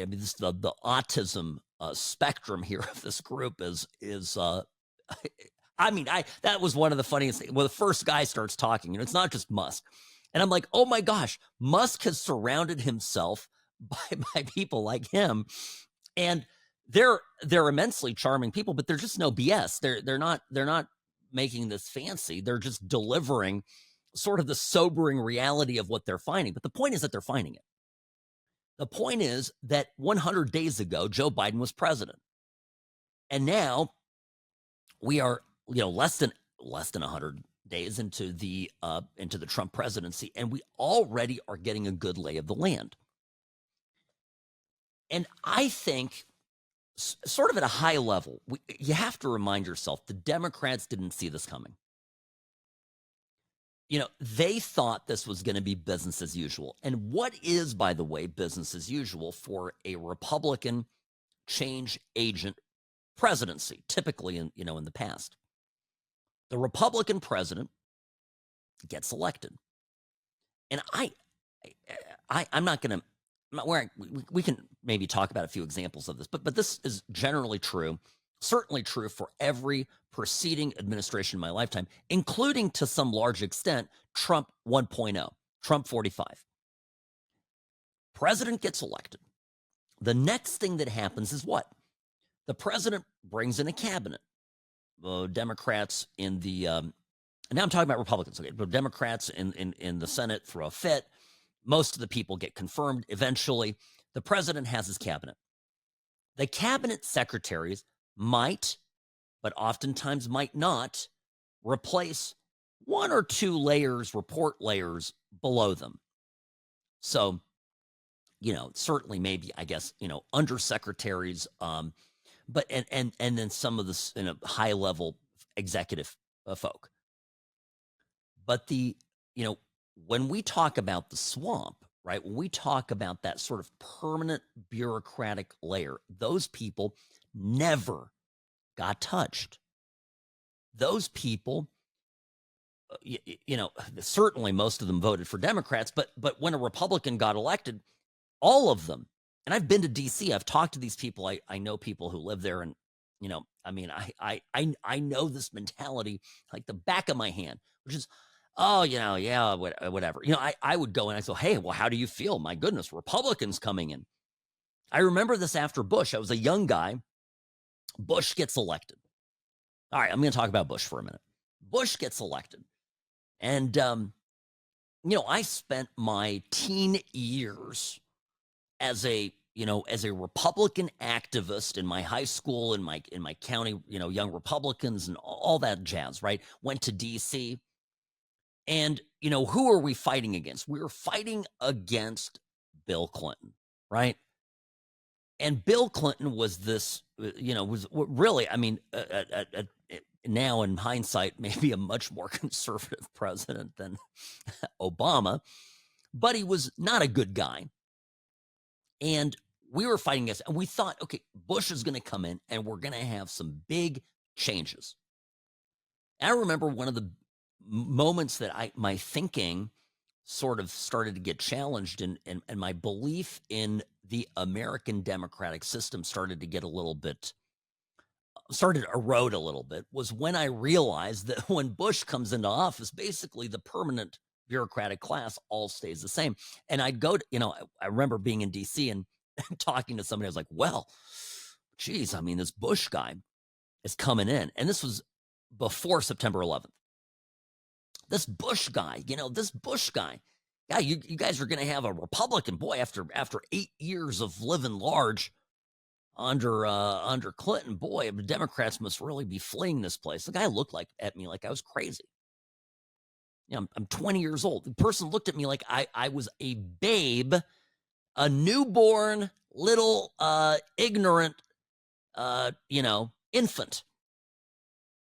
I mean, this the autism spectrum here of this group is I mean, that was one of the funniest things. Well, the first guy starts talking, it's not just Musk. And I'm like, oh my gosh, Musk has surrounded himself by people like him. And they're immensely charming people, but they're just no BS. They're not making this fancy. They're just delivering sort of the sobering reality of what they're finding. But the point is that they're finding it. The point is that 100 days ago, Joe Biden was president. And now we are, less than 100 days into the Trump presidency, and we already are getting a good lay of the land. And I think, sort of at a high level, you have to remind yourself the Democrats didn't see this coming. They thought this was going to be business as usual. And what is, by the way, business as usual for a Republican change agent presidency, typically in the past? The Republican president gets elected. And I'm not going to, we can maybe talk about a few examples of this, but this is generally true, certainly true for every preceding administration in my lifetime, including to some large extent, Trump 1.0, Trump 45. President gets elected. The next thing that happens is what? The president brings in a cabinet. Democrats in the, now I'm talking about Republicans, okay, but Democrats in the Senate throw a fit. Most of the people get confirmed eventually. The president has his cabinet. The cabinet secretaries might, but oftentimes might not, replace one or two layers, report layers below them. So, certainly maybe, I guess, undersecretaries, but and then some of the high level executive folk. But when we talk about the swamp, right? When we talk about that sort of permanent bureaucratic layer, those people never got touched. Those people, certainly most of them voted for Democrats, but when a Republican got elected, all of them, and I've been to DC, I've talked to these people, I know people who live there, and I know this mentality like the back of my hand, which is, oh, yeah, whatever. I would go and I go, hey, well, how do you feel? My goodness, Republicans coming in. I remember this after Bush. I was a young guy. Bush gets elected. All right, I'm going to talk about Bush for a minute. Bush gets elected. And, I spent my teen years as a Republican activist in my high school, in my county, Young Republicans and all that jazz, right? Went to DC. And, who are we fighting against? We were fighting against Bill Clinton, right? And Bill Clinton was this, was really, now in hindsight, maybe a much more conservative president than Obama, but he was not a good guy. And we were fighting against, and we thought, okay, Bush is going to come in and we're going to have some big changes. And I remember one of the moments that my thinking sort of started to get challenged and my belief in the American democratic system started to erode a little bit was when I realized that when Bush comes into office, basically the permanent bureaucratic class all stays the same. And I'd go to, I remember being in DC and talking to somebody. I was like, well, geez, this Bush guy is coming in. And this was before September 11th. This Bush guy, yeah, you guys are going to have a Republican, boy, after 8 years of living large under Clinton, boy, the Democrats must really be fleeing this place. The guy looked at me like I was crazy. I'm 20 years old. The person looked at me like I was a babe, a newborn, little, ignorant, infant.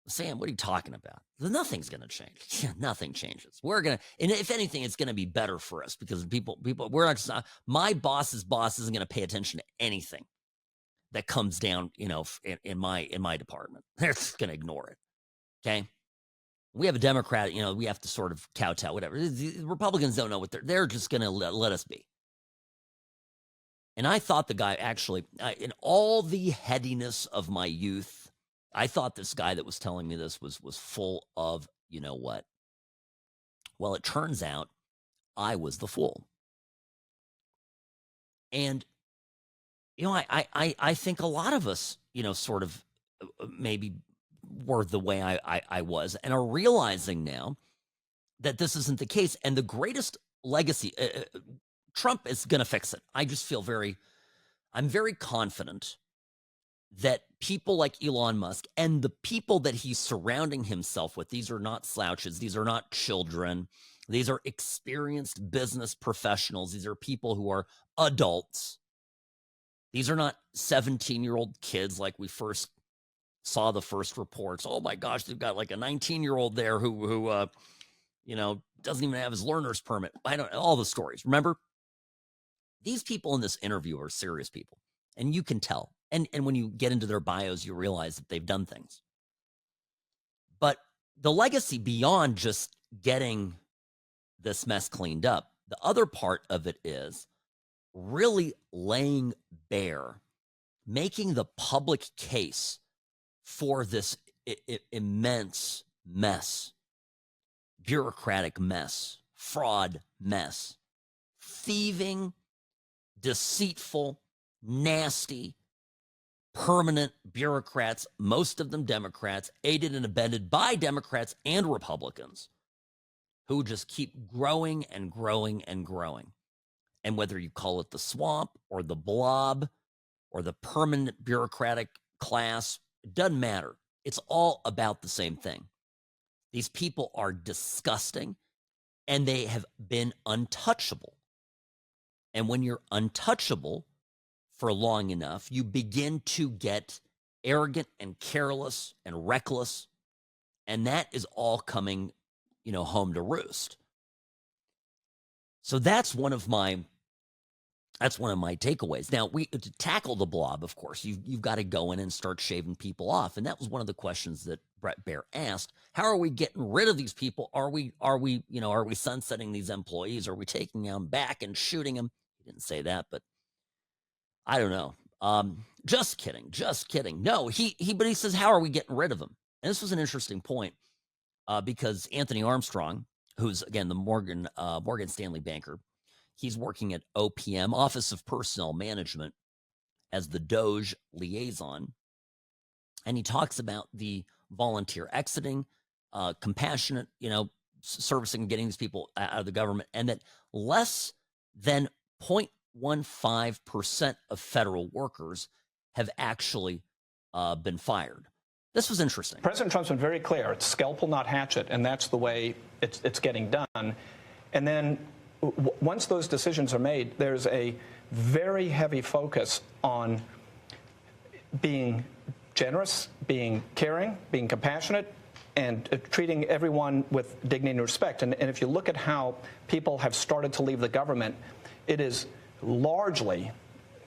Sam, what are you talking about? Nothing's going to change. Yeah, nothing changes. And if anything, it's going to be better for us because people, we're not just, my boss's boss isn't going to pay attention to anything that comes down, in my department. They're just going to ignore it. Okay. We have a Democrat, we have to sort of kowtow, whatever. The Republicans don't know what they're just going to let us be. And I thought the guy actually, in all the headiness of my youth, I thought this guy that was telling me this was full of, what? Well, it turns out I was the fool. And, I think a lot of us, sort of maybe were the way I was and are realizing now that this isn't the case. And the greatest legacy, Trump is going to fix it. I just feel I'm very confident that people like Elon Musk and the people that he's surrounding himself with, these are not slouches. These are not children. These are experienced business professionals. These are people who are adults. These are not 17-year-old kids like we first saw the first reports. Oh my gosh, they've got like a 19-year-old there who doesn't even have his learner's permit. All the stories. Remember, these people in this interview are serious people, and you can tell. And when you get into their bios, you realize that they've done things. But the legacy beyond just getting this mess cleaned up, the other part of it is really laying bare, making the public case for this immense mess, bureaucratic mess, fraud mess, thieving, deceitful, nasty, permanent bureaucrats, most of them Democrats, aided and abetted by Democrats and Republicans, who just keep growing and growing and growing. And whether you call it the swamp or the blob or the permanent bureaucratic class, it doesn't matter. It's all about the same thing. These people are disgusting, and they have been untouchable. And when you're untouchable for long enough, you begin to get arrogant and careless and reckless, and that is all coming, home to roost. So that's one of my takeaways. Now, to tackle the blob, of course, you've got to go in and start shaving people off, and that was one of the questions that Brett Baer asked. How are we getting rid of these people? Are we sunsetting these employees? Are we taking them back and shooting them? He didn't say that, but I don't know. Just kidding. No, but he says, how are we getting rid of them? And this was an interesting point because Anthony Armstrong, who's again the Morgan Stanley banker, he's working at OPM, Office of Personnel Management, as the DOGE liaison, and he talks about the volunteer exiting, compassionate, servicing, getting these people out of the government, and that less than 0.15% of federal workers have actually been fired. This was interesting. President Trump's been very clear. It's scalpel, not hatchet, and that's the way it's getting done. And then once those decisions are made, there's a very heavy focus on being generous, being caring, being compassionate, and treating everyone with dignity and respect. And if you look at how people have started to leave the government, it is largely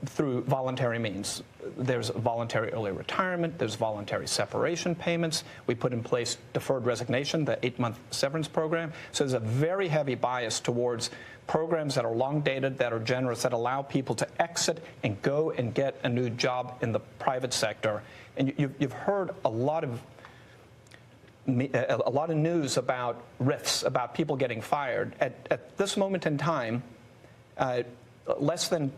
through voluntary means. There's voluntary early retirement, there's voluntary separation payments. We put in place deferred resignation, the 8-month severance program. So there's a very heavy bias towards programs that are long dated, that are generous, that allow people to exit and go and get a new job in the private sector. And you've heard a lot of news about rifts, about people getting fired. At this moment in time, less than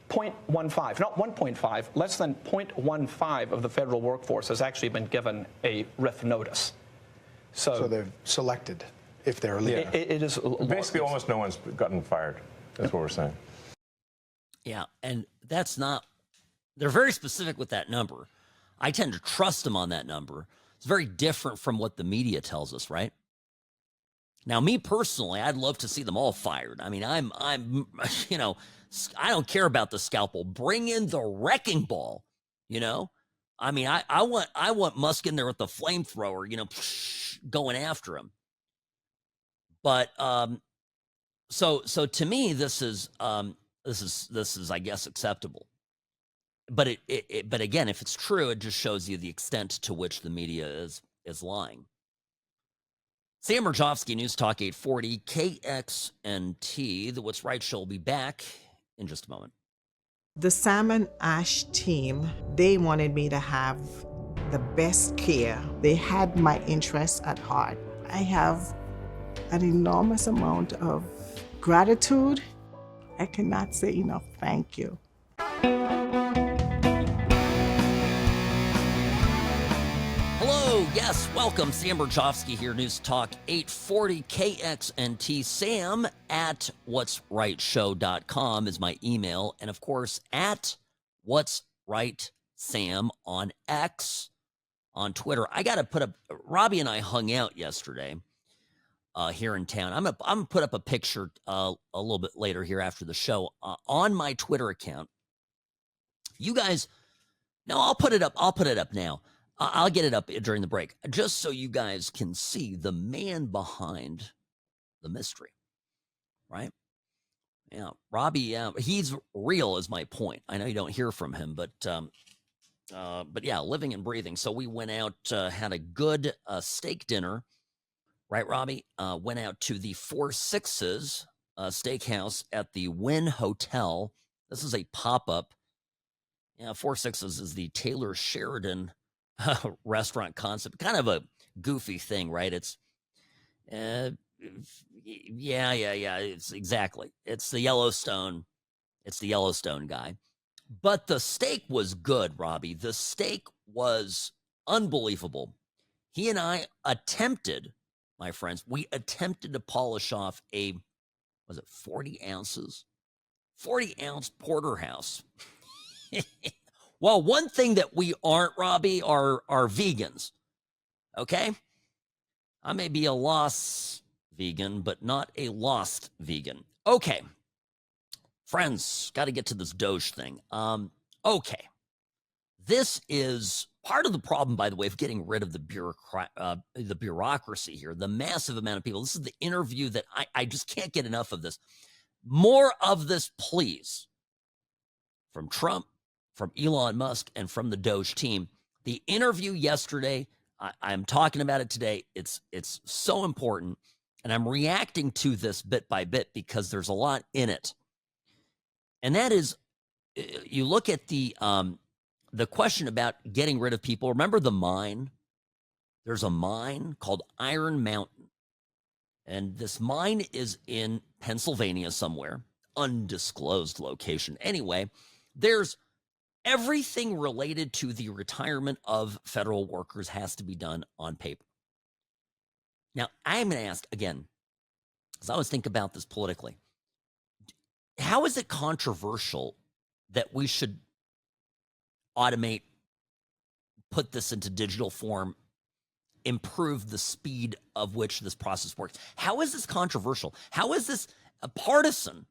0.15, not 1.5, less than 0.15 of the federal workforce has actually been given a RIF notice. So they're selected if they're leaving. It is basically almost no one's gotten fired. That's what we're saying. Yeah, and that's not. They're very specific with that number. I tend to trust them on that number. It's very different from what the media tells us, right? Now, me personally, I'd love to see them all fired. I mean, I'm I don't care about the scalpel. Bring in the wrecking ball, I mean, I want Musk in there with the flamethrower, going after him. But so to me, this is I guess acceptable. But but again, if it's true, it just shows you the extent to which the media is lying. Sam Mirejovsky, News Talk 840, KXNT. The What's Right Show will be back in just a moment. The Sam and Ash team, they wanted me to have the best care. They had my interests at heart. I have an enormous amount of gratitude. I cannot say enough thank you. Hello, Yes, welcome. Sam Mirejovsky here, News Talk 840 KXNT. Sam at what'srightshow.com is my email. And of course, at What's Right Sam on X, on Twitter. I got to put up, Robbie and I hung out yesterday here in town. I'm gonna put up a picture a little bit later here after the show on my Twitter account. You guys, no, I'll put it up. I'll put it up now. I'll get it up during the break, just so you guys can see the man behind the mystery, right? Yeah, Robbie, he's real is my point. I know you don't hear from him, but yeah, living and breathing. So we went out, had a good steak dinner, right, Robbie? Went out to the 4 Sixes steakhouse at the Wynn Hotel. This is a pop-up. Yeah, 4 Sixes is the Taylor Sheridan restaurant concept, kind of a goofy thing, right? It's yeah, it's exactly, it's the Yellowstone guy. But the steak was good, Robbie. The steak was unbelievable. He and I attempted, my friends, we attempted to polish off a, was it 40 ounces 40-ounce porterhouse. Well, one thing that we aren't, Robbie, are vegans. Okay? I may be a lost vegan, but not a lost vegan. Okay. Friends, got to get to this DOGE thing. Okay. This is part of the problem, by the way, of getting rid of the bureaucracy here, the massive amount of people. This is the interview that I just can't get enough of this. More of this, please. From Trump, from Elon Musk, and from the DOGE team. The interview yesterday, I'm talking about it today. It's so important, and I'm reacting to this bit by bit because there's a lot in it. And that is, you look at the question about getting rid of people. Remember the mine? There's a mine called Iron Mountain, and this mine is in Pennsylvania somewhere, undisclosed location. Anyway, there's everything related to the retirement of federal workers has to be done on paper. Now, I'm going to ask again, because I always think about this politically. How is it controversial that we should automate, put this into digital form, improve the speed of which this process works? How is this controversial? How is this partisan?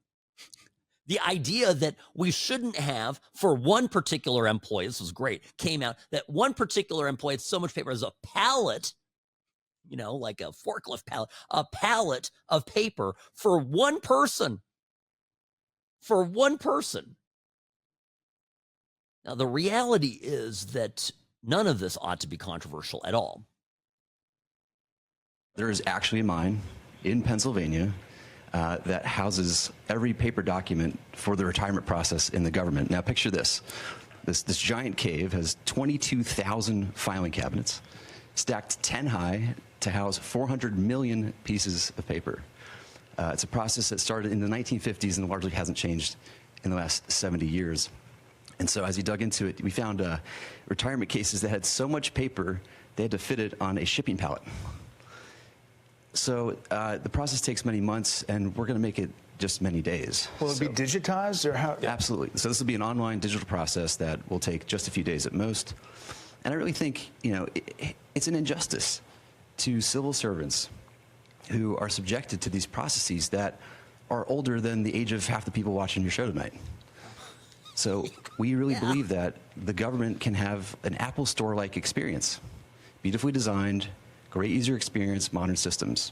The idea that we shouldn't have, for one particular employee, this was great, came out, that one particular employee had so much paper as a pallet, you know, like a forklift pallet, a pallet of paper for one person. For one person. Now, the reality is that none of this ought to be controversial at all. There is actually a mine in Pennsylvania that houses every paper document for the retirement process in the government. Now, picture this. This giant cave has 22,000 filing cabinets, stacked 10 high to house 400 million pieces of paper. It's a process that started in the 1950s and largely hasn't changed in the last 70 years. And so as we dug into it, we found retirement cases that had so much paper, they had to fit it on a shipping pallet. So the process takes many months, and we're going to make it just many days. Will it be digitized, or how? Absolutely. So this will be an online digital process that will take just a few days at most. And I really think, you know, it's an injustice to civil servants who are subjected to these processes that are older than the age of half the people watching your show tonight. So we really believe that the government can have an Apple Store-like experience, beautifully designed, great user experience, modern systems.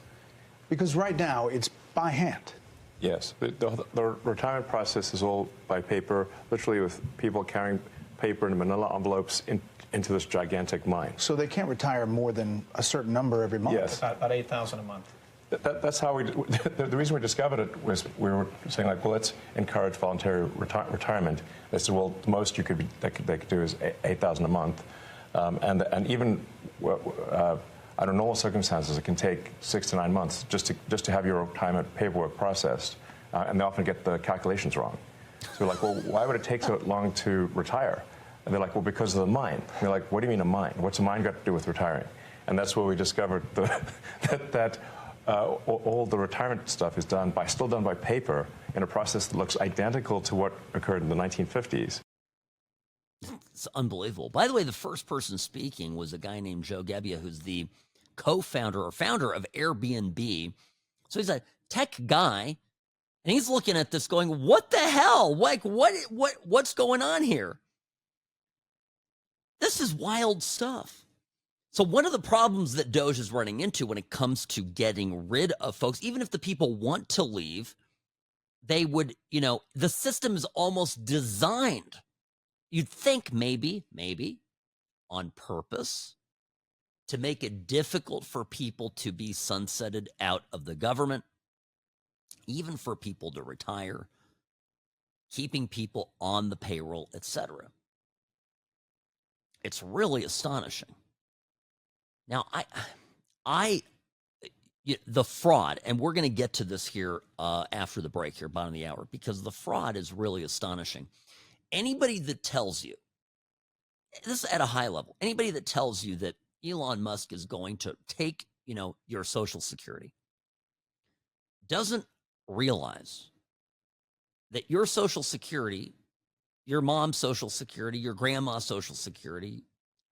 Because right now, it's by hand. Yes. The retirement process is all by paper, literally with people carrying paper in manila envelopes into this gigantic mine. So they can't retire more than a certain number every month? Yes. About 8,000 a month. That's how the reason we discovered it was we were saying, like, well, let's encourage voluntary retirement. They said, well, the most they could do is 8,000 a month. And even under normal circumstances, it can take 6 to 9 months just to have your retirement paperwork processed. And they often get the calculations wrong. So we're like, well, why would it take so long to retire? And they're like, well, because of the mine. And they're like, what do you mean a mine? What's a mine got to do with retiring? And that's where we discovered that all the retirement stuff is still done by paper in a process that looks identical to what occurred in the 1950s. It's unbelievable. By the way, the first person speaking was a guy named Joe Gebbia, who's the co-founder or founder of Airbnb. So he's a tech guy, and he's looking at this going, what the hell? Like, what's going on here? This is wild stuff. So one of the problems that DOGE is running into when it comes to getting rid of folks, even if the people want to leave, they would, the system is almost designed, you'd think maybe on purpose, to make it difficult for people to be sunsetted out of the government, even for people to retire, keeping people on the payroll, etc. It's really astonishing. Now, the fraud, and we're going to get to this here after the break here, bottom of the hour, because the fraud is really astonishing. Anybody that tells you, this is at a high level, anybody that tells you that Elon Musk is going to take, your Social Security doesn't realize that your Social Security, your mom's Social Security, your grandma's Social Security,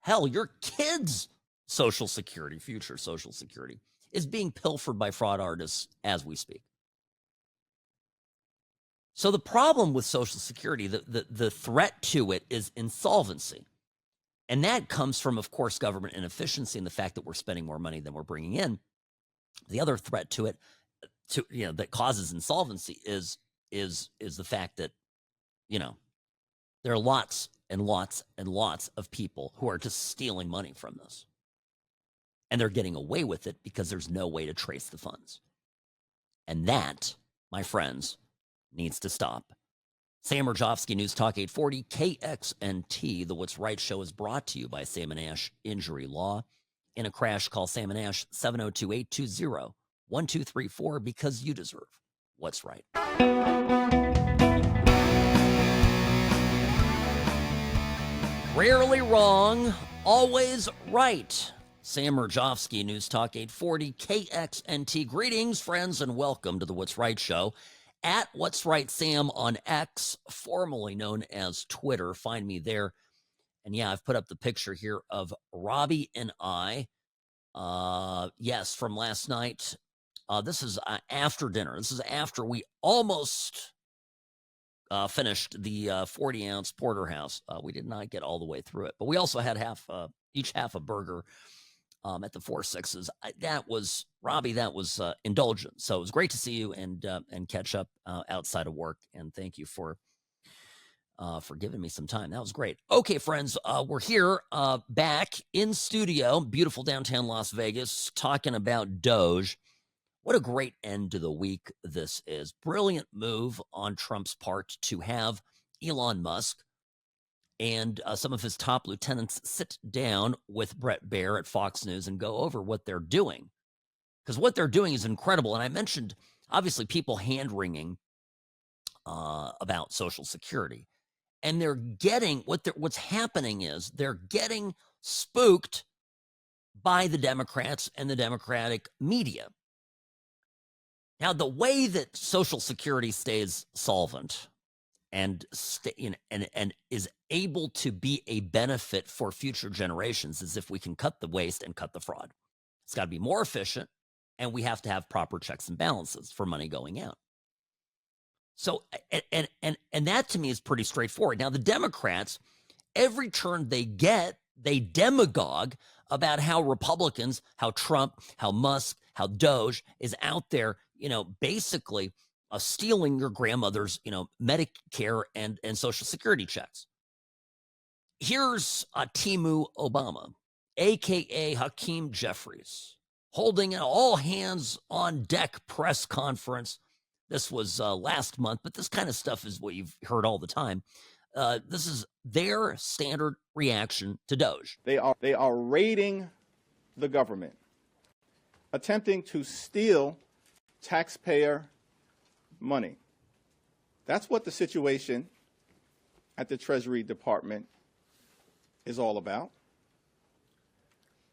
hell, your kids' Social Security, future Social Security, is being pilfered by fraud artists as we speak. So the problem with Social Security, the threat to it is insolvency. And that comes from, of course, government inefficiency and the fact that we're spending more money than we're bringing in. The other threat to it, that causes insolvency is the fact that, there are lots and lots and lots of people who are just stealing money from this. And they're getting away with it because there's no way to trace the funds. And that, my friends, needs to stop. Sam Mirejovsky, News Talk 840, KXNT. The What's Right show is brought to you by Sam & Ash Injury Law. In a crash, call Sam & Ash 702-820-1234 because you deserve what's right. Rarely wrong, always right. Sam Mirejovsky, News Talk 840, KXNT. Greetings, friends, and welcome to the What's Right show. At What's Right Sam on X, formerly known as Twitter. Find me there. And yeah, I've put up the picture here of Robbie and I. Yes, from last night. This is after dinner. This is after we almost finished the 40-ounce porterhouse. We did not get all the way through it, but we also had each half a burger at the 4 Sixes. That was, Robbie, that was indulgent. So it was great to see you and catch up outside of work. And thank you for giving me some time. That was great. Okay, friends, we're here back in studio, beautiful downtown Las Vegas, talking about DOGE. What a great end to the week this is. Brilliant move on Trump's part to have Elon Musk and some of his top lieutenants sit down with Brett Baer at Fox News and go over what they're doing. Because what they're doing is incredible. And I mentioned, obviously, people hand-wringing about Social Security. And they're getting, what's happening is they're getting spooked by the Democrats and the Democratic media. Now, the way that Social Security stays solvent and is able to be a benefit for future generations is if we can cut the waste and cut the fraud. It's got to be more efficient, and we have to have proper checks and balances for money going out. So, and that to me is pretty straightforward. Now, the Democrats, every turn they get, they demagogue about how Republicans, how Trump, how Musk, how DOGE is out there, basically stealing your grandmother's, Medicare and Social Security checks. Here's Timu Obama, a.k.a. Hakeem Jeffries, holding an all-hands-on-deck press conference. This was last month, but this kind of stuff is what you've heard all the time. This is their standard reaction to DOGE. They are raiding the government, attempting to steal taxpayer money. That's what the situation at the Treasury Department is all about.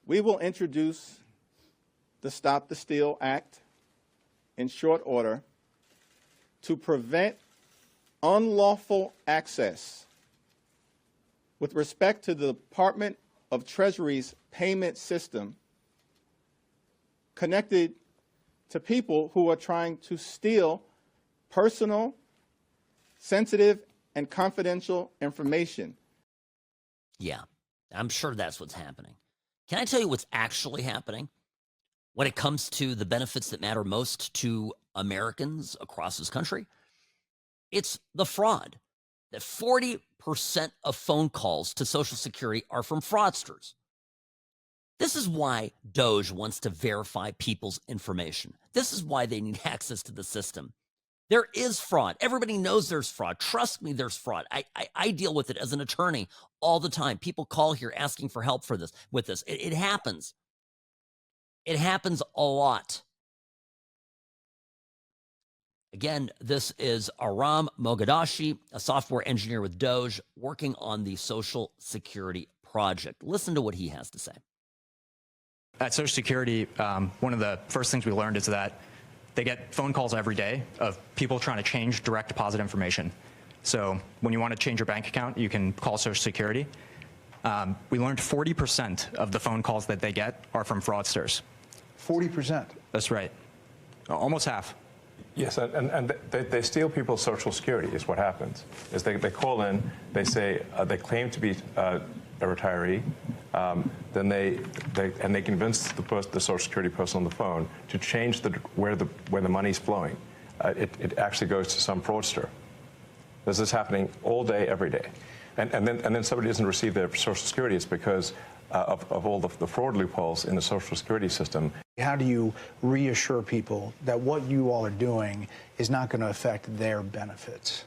We will introduce the Stop the Steal Act in short order to prevent unlawful access with respect to the Department of Treasury's payment system connected to people who are trying to steal personal, sensitive, and confidential information. Yeah, I'm sure that's what's happening. Can I tell you what's actually happening when it comes to the benefits that matter most to Americans across this country? It's the fraud. That 40% of phone calls to Social Security are from fraudsters. This is why DOGE wants to verify people's information. This is why they need access to the system. There is fraud. Everybody knows there's fraud. Trust me, there's fraud. I deal with it as an attorney all the time. People call here asking for help with this. It happens. It happens a lot. Again, this is Aram Mogadashi, a software engineer with DOGE, working on the Social Security project. Listen to what he has to say. At Social Security, one of the first things we learned is that they get phone calls every day of people trying to change direct deposit information. So when you want to change your bank account, you can call Social Security. We learned 40% of the phone calls that they get are from fraudsters. 40%? That's right. Almost half. Yes, and they steal people's Social Security is what happens. Is they call in, they say, they claim to be a retiree, then they convince the Social Security person on the phone to change where the money's flowing. It actually goes to some fraudster. This is happening all day, every day. And then somebody doesn't receive their Social Security. It's because of all the fraud loopholes in the Social Security system. How do you reassure people that what you all are doing is not going to affect their benefits?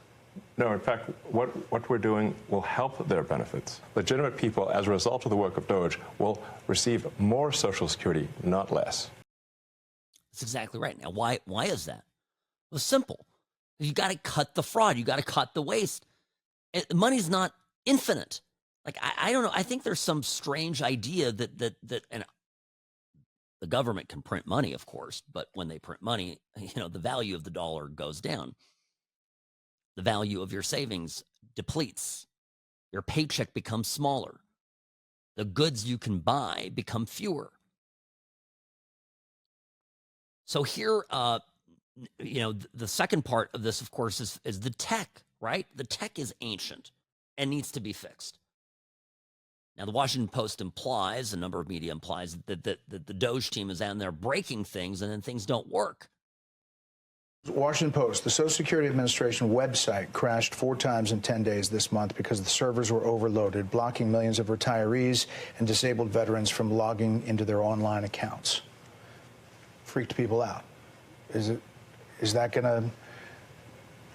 No, in fact, what we're doing will help their benefits. Legitimate people, as a result of the work of DOGE, will receive more Social Security, not less. That's exactly right. Now, why is that? Well, simple. You got to cut the fraud. You got to cut the waste. Money's not infinite. Like, I don't know. I think there's some strange idea that and the government can print money, of course, but when they print money, the value of the dollar goes down. The value of your savings depletes. Your paycheck becomes smaller. The goods you can buy become fewer. So here, the second part of this, of course, is the tech, right? The tech is ancient and needs to be fixed. Now, the Washington Post implies, a number of media implies, that the DOGE team is down there breaking things and then things don't work. Washington Post, the Social Security Administration website crashed 4 times in 10 days this month because the servers were overloaded, blocking millions of retirees and disabled veterans from logging into their online accounts. Freaked people out. Is that going to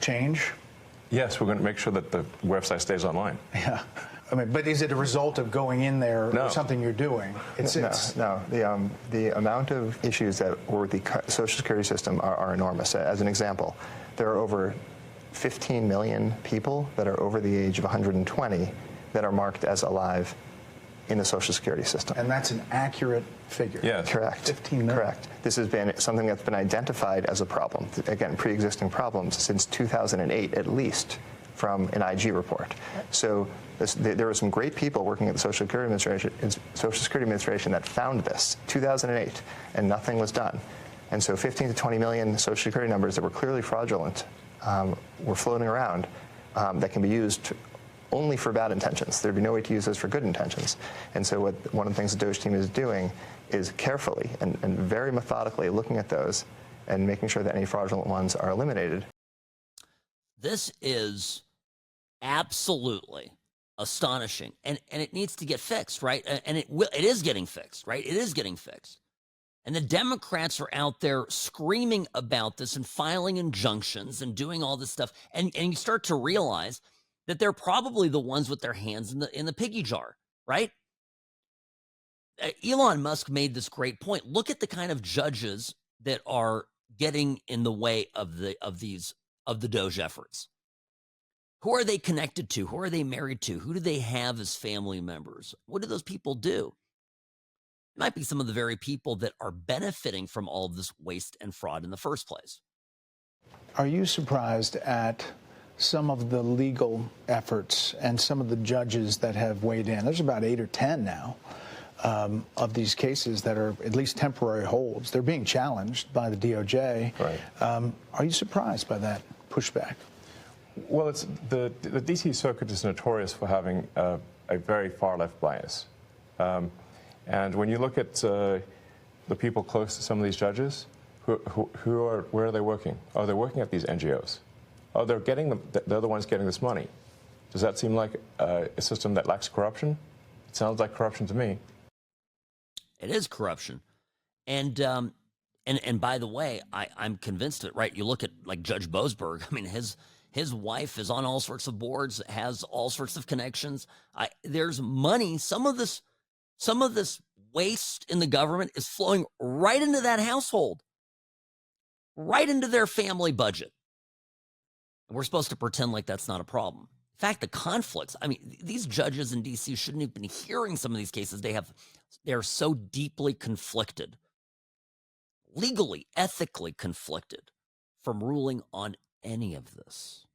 change? Yes, we're going to make sure that the website stays online. Yeah. I mean, but is it a result of going in there No. or something you're doing? No. The amount of issues that were with the Social Security system are enormous. As an example, there are over 15 million people that are over the age of 120 that are marked as alive in the Social Security system. And that's an accurate figure. Yes. Correct. 15 million. Correct. This has been something that's been identified as a problem. Again, pre-existing problems since 2008 at least, from an IG report. So there were some great people working at the Social Security Administration that found this, 2008, and nothing was done. And so 15 to 20 million Social Security numbers that were clearly fraudulent were floating around that can be used only for bad intentions. There'd be no way to use those for good intentions. And so one of the things the DOGE team is doing is carefully and very methodically looking at those and making sure that any fraudulent ones are eliminated. This is absolutely astonishing, and it needs to get fixed, right? And it is getting fixed, right? It is getting fixed. And the Democrats are out there screaming about this and filing injunctions and doing all this stuff. And you start to realize that they're probably the ones with their hands in the piggy jar, right? Elon Musk made this great point. Look at the kind of judges that are getting in the way of the DOGE efforts. Who are they connected to? Who are they married to? Who do they have as family members? What do those people do? might be some of the very people that are benefiting from all of this waste and fraud in the first place. Are you surprised at some of the legal efforts and some of the judges that have weighed in? There's about 8 or 10 now of these cases that are at least temporary holds. They're being challenged by the DOJ. Right. Are you surprised by that pushback? Well, it's the D.C. Circuit is notorious for having a very far-left bias. And when you look at the people close to some of these judges, where are they working? Oh, they're working at these NGOs. Oh, they're the ones getting this money. Does that seem like a system that lacks corruption? It sounds like corruption to me. It is corruption. And by the way, I'm convinced of it, right? You look at like Judge Boasberg. I mean, his wife is on all sorts of boards, has all sorts of connections. There's money. Some of this waste in the government is flowing right into that household, right into their family budget. And we're supposed to pretend like that's not a problem. In fact, the conflicts, I mean, these judges in D.C. shouldn't have been hearing some of these cases. They're so deeply conflicted, legally, ethically conflicted from ruling on any of this.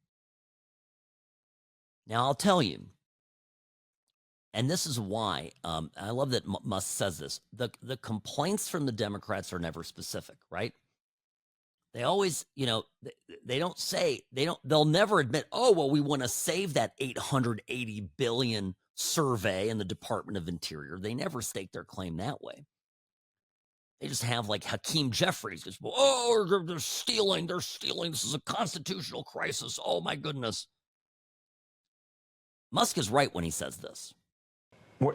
Now, I'll tell you, and this is why, I love that Musk says this, the complaints from the Democrats are never specific, right? They always, they don't say, they'll never admit, oh, well, we want to save that $880 billion survey in the Department of Interior. They never stake their claim that way. They just have like Hakeem Jeffries, just, oh, they're stealing. This is a constitutional crisis. Oh, my goodness. Musk is right when he says this.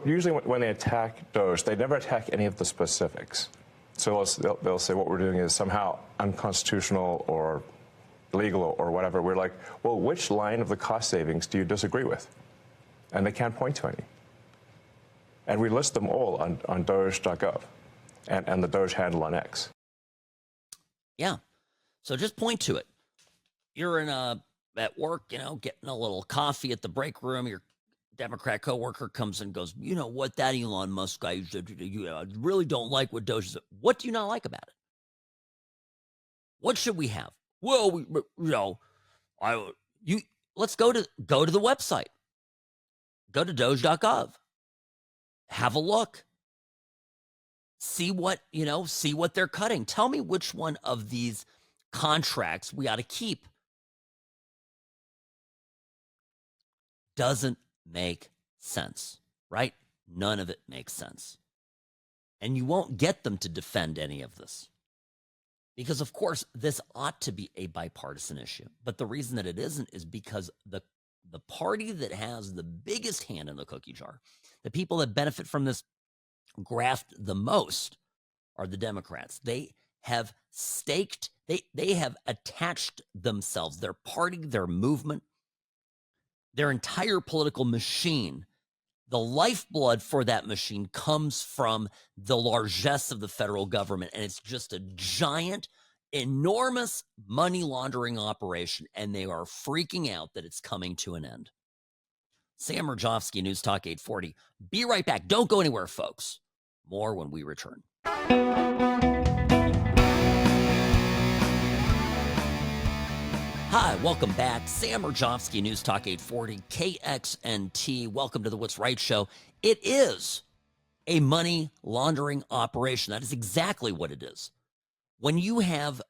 Usually when they attack DOGE, they never attack any of the specifics. So they'll say what we're doing is somehow unconstitutional or illegal or whatever. We're like, well, which line of the cost savings do you disagree with? And they can't point to any. And we list them all on doge.gov and the Doge handle on X. Yeah. So just point to it. You're at work, getting a little coffee at the break room. Your Democrat coworker comes and goes, you know what, that Elon Musk guy, I really don't like what Doge is. What do you not like about it? What should we have? Well, let's go to the website. Go to doge.gov. Have a look. See what they're cutting. Tell me which one of these contracts we ought to keep. Doesn't make sense, right? None of it makes sense. And you won't get them to defend any of this. Because, of course, this ought to be a bipartisan issue. But the reason that it isn't is because the party that has the biggest hand in the cookie jar, the people that benefit from this graft the most, are the Democrats. They have staked, they have attached themselves, their party, their movement, their entire political machine. The lifeblood for that machine comes from the largesse of the federal government, and it's just a giant, enormous money laundering operation, and they are freaking out that it's coming to an end. Sam Mirejovsky, News Talk 840. Be right back. Don't go anywhere, folks. More when we return. Hi, welcome back. Sam Mirejovsky, News Talk 840, KXNT. Welcome to the What's Right Show. It is a money laundering operation. That is exactly what it is. When you have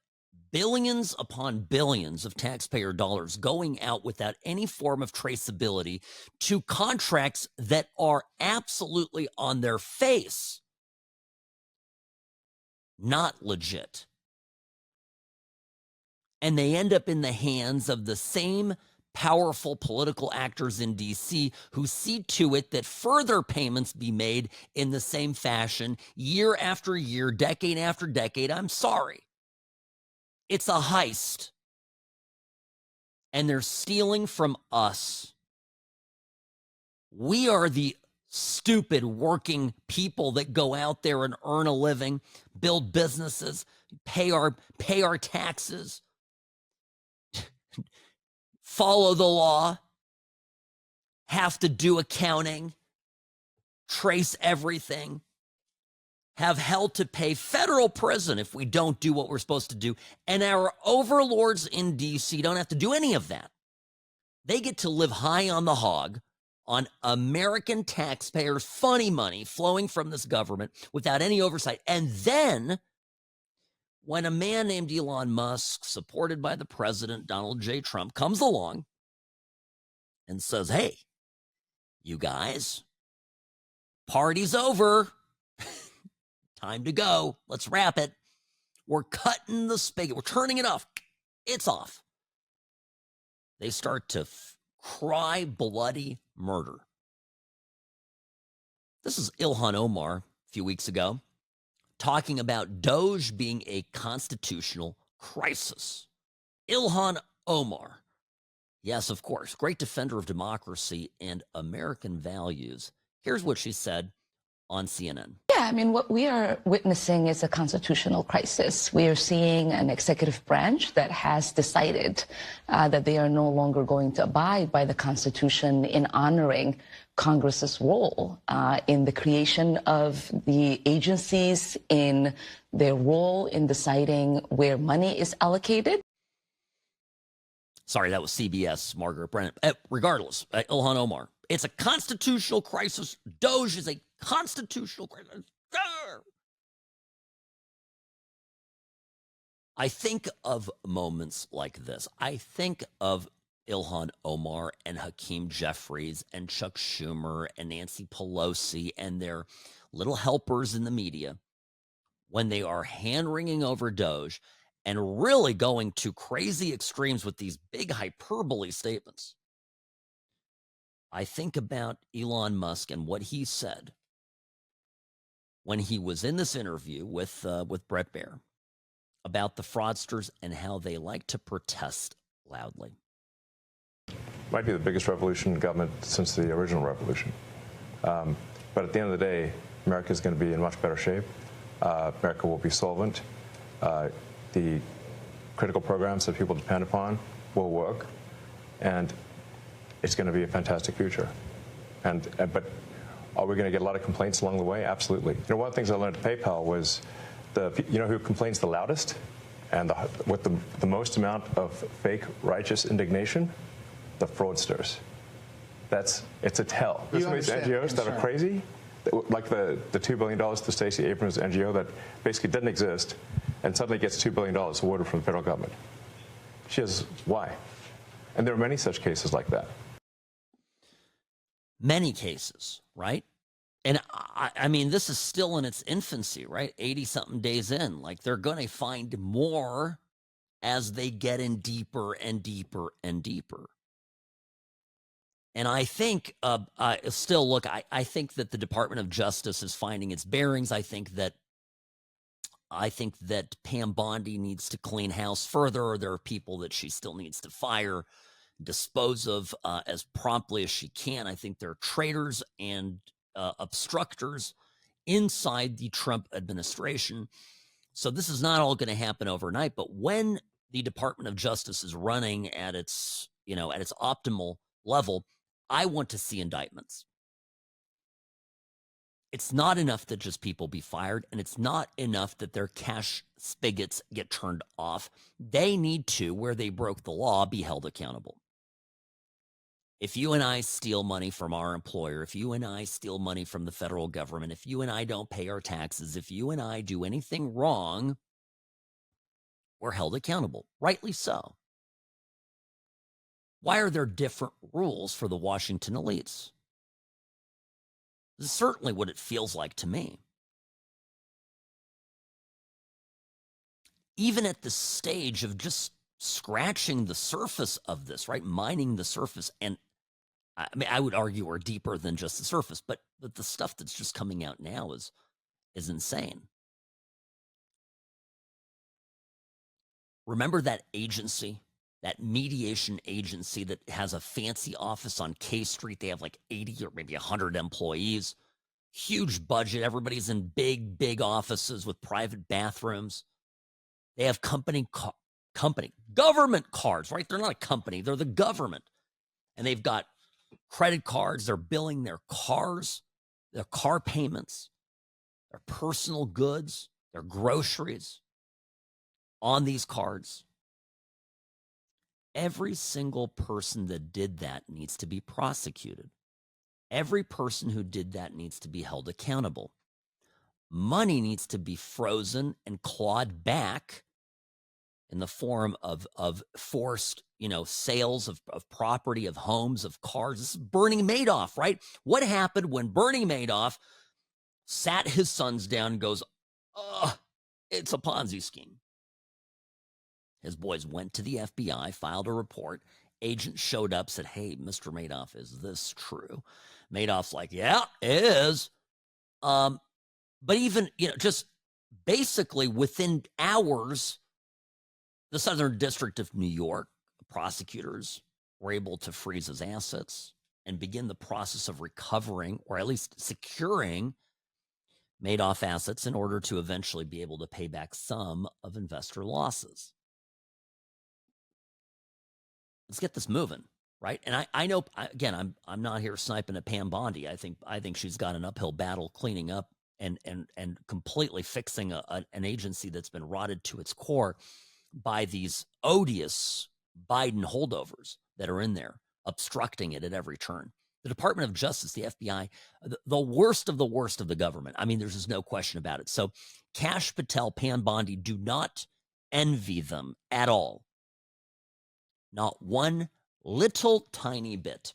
billions upon billions of taxpayer dollars going out without any form of traceability to contracts that are absolutely on their face not legit. And they end up in the hands of the same powerful political actors in D.C. who see to it that further payments be made in the same fashion year after year, decade after decade. I'm sorry. It's a heist. And they're stealing from us. We are the stupid working people that go out there and earn a living, build businesses, pay our taxes, follow the law, have to do accounting, trace everything. have hell to pay federal prison if we don't do what we're supposed to do. And our overlords in D.C. don't have to do any of that. They get to live high on the hog on American taxpayers' funny money flowing from this government without any oversight. And then when a man named Elon Musk, supported by the president, Donald J. Trump, comes along and says, hey, you guys, party's over. Time to go. Let's wrap it. We're cutting the spigot. We're turning it off. It's off. They start to cry bloody murder. This is Ilhan Omar a few weeks ago talking about DOGE being a constitutional crisis. Ilhan Omar. Yes, of course. Great defender of democracy and American values. Here's what she said on CNN. Yeah, I mean, what we are witnessing is a constitutional crisis. We are seeing an executive branch that has decided that they are no longer going to abide by the Constitution in honoring Congress's role in the creation of the agencies, in their role in deciding where money is allocated. Sorry, that was CBS, Margaret Brennan. Regardless, Ilhan Omar. It's a constitutional crisis. DOGE is a constitutional crisis. I think of moments like this. I think of Ilhan Omar and Hakeem Jeffries and Chuck Schumer and Nancy Pelosi and their little helpers in the media when they are hand-wringing over DOGE and really going to crazy extremes with these big hyperbole statements. I think about Elon Musk and what he said when he was in this interview with Bret Baier about the fraudsters and how they like to protest loudly. Might be the biggest revolution in government since the original revolution. But at the end of the day, America is going to be in much better shape. America will be solvent. The critical programs that people depend upon will work. And it's going to be a fantastic future. But are we going to get a lot of complaints along the way? Absolutely. You know, one of the things I learned at PayPal was, you know who complains the loudest and with the most amount of fake righteous indignation? The fraudsters. It's a tell. There's some of these NGOs that are crazy, like the $2 billion to Stacey Abrams' NGO that basically didn't exist and suddenly gets $2 billion awarded from the federal government. She has, why? And there are many such cases like that. Many cases, right? And I mean, this is still in its infancy, right? 80-something days in. Like, they're going to find more as they get in deeper and deeper and deeper. And I think, still, look, I think that the Department of Justice is finding its bearings. I think that Pam Bondi needs to clean house further. There are people that she still needs to fire, dispose of as promptly as she can. I think there are traitors and obstructors inside the Trump administration. So this is not all going to happen overnight. But when the Department of Justice is running at its optimal level, I want to see indictments. It's not enough that just people be fired, and it's not enough that their cash spigots get turned off. They need to, where they broke the law, be held accountable. If you and I steal money from our employer, if you and I steal money from the federal government, if you and I don't pay our taxes, if you and I do anything wrong, we're held accountable, rightly so. Why are there different rules for the Washington elites? This is certainly what it feels like to me. Even at the stage of just scratching the surface of this, right? Mining the surface. And I mean, I would argue we're deeper than just the surface, but the stuff that's just coming out now is insane. Remember that agency? That mediation agency that has a fancy office on K Street. They have like 80 or maybe 100 employees. Huge budget. Everybody's in big offices with private bathrooms. They have government cards, right? They're not a company. They're the government. And they've got credit cards. They're billing their cars, their car payments. their personal goods, their groceries on these cards. Every single person that did that needs to be prosecuted. Every person who did that needs to be held accountable. Money needs to be frozen and clawed back in the form of forced, sales of property, of homes, of cars. This is Bernie Madoff, right? What happened when Bernie Madoff sat his sons down and goes, it's a Ponzi scheme? His boys went to the FBI, filed a report. Agent showed up, said, hey, Mr. Madoff, is this true? Madoff's like, yeah, it is. But even, just basically within hours, the Southern District of New York prosecutors were able to freeze his assets and begin the process of recovering, or at least securing, Madoff assets in order to eventually be able to pay back some of investor losses. Let's get this moving, right? And I know, again, I'm not here sniping at Pam Bondi. I think she's got an uphill battle cleaning up and completely fixing an agency that's been rotted to its core by these odious Biden holdovers that are in there, obstructing it at every turn. The Department of Justice, the FBI, the worst of the government. I mean, there's just no question about it. So Kash Patel, Pam Bondi, do not envy them at all. Not one little tiny bit.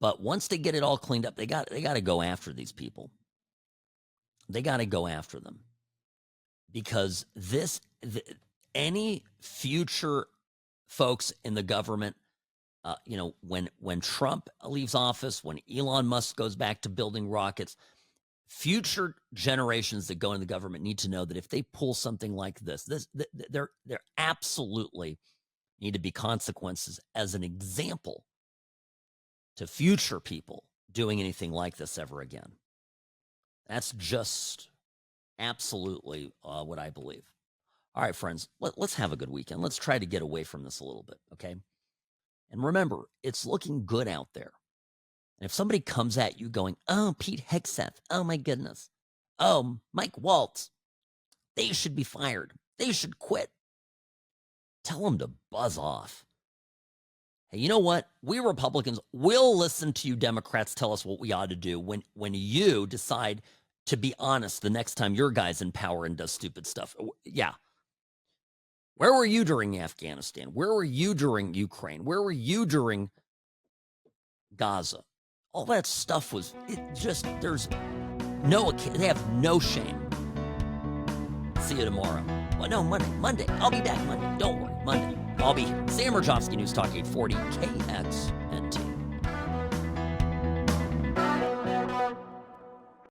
But once they get it all cleaned up, they got to go after these people. They got to go after them. Because any future folks in the government, when Trump leaves office, when Elon Musk goes back to building rockets, future generations that go in the government need to know that if they pull something like this, there absolutely need to be consequences as an example to future people doing anything like this ever again. That's just absolutely what I believe. All right, friends, let's have a good weekend. Let's try to get away from this a little bit, okay? And remember, it's looking good out there. And if somebody comes at you going, oh, Pete Hegseth, oh my goodness, oh, Mike Waltz, they should be fired, they should quit, tell them to buzz off. Hey, you know what? We Republicans will listen to you Democrats tell us what we ought to do when you decide to be honest the next time your guy's in power and does stupid stuff. Yeah. Where were you during Afghanistan? Where were you during Ukraine? Where were you during Gaza? All that stuff was, there's no, they have no shame. See you tomorrow. Well, no, Monday. I'll be back Monday. Don't worry, Monday. I'll be here. Sam Mirejovsky, News Talk 840 KX.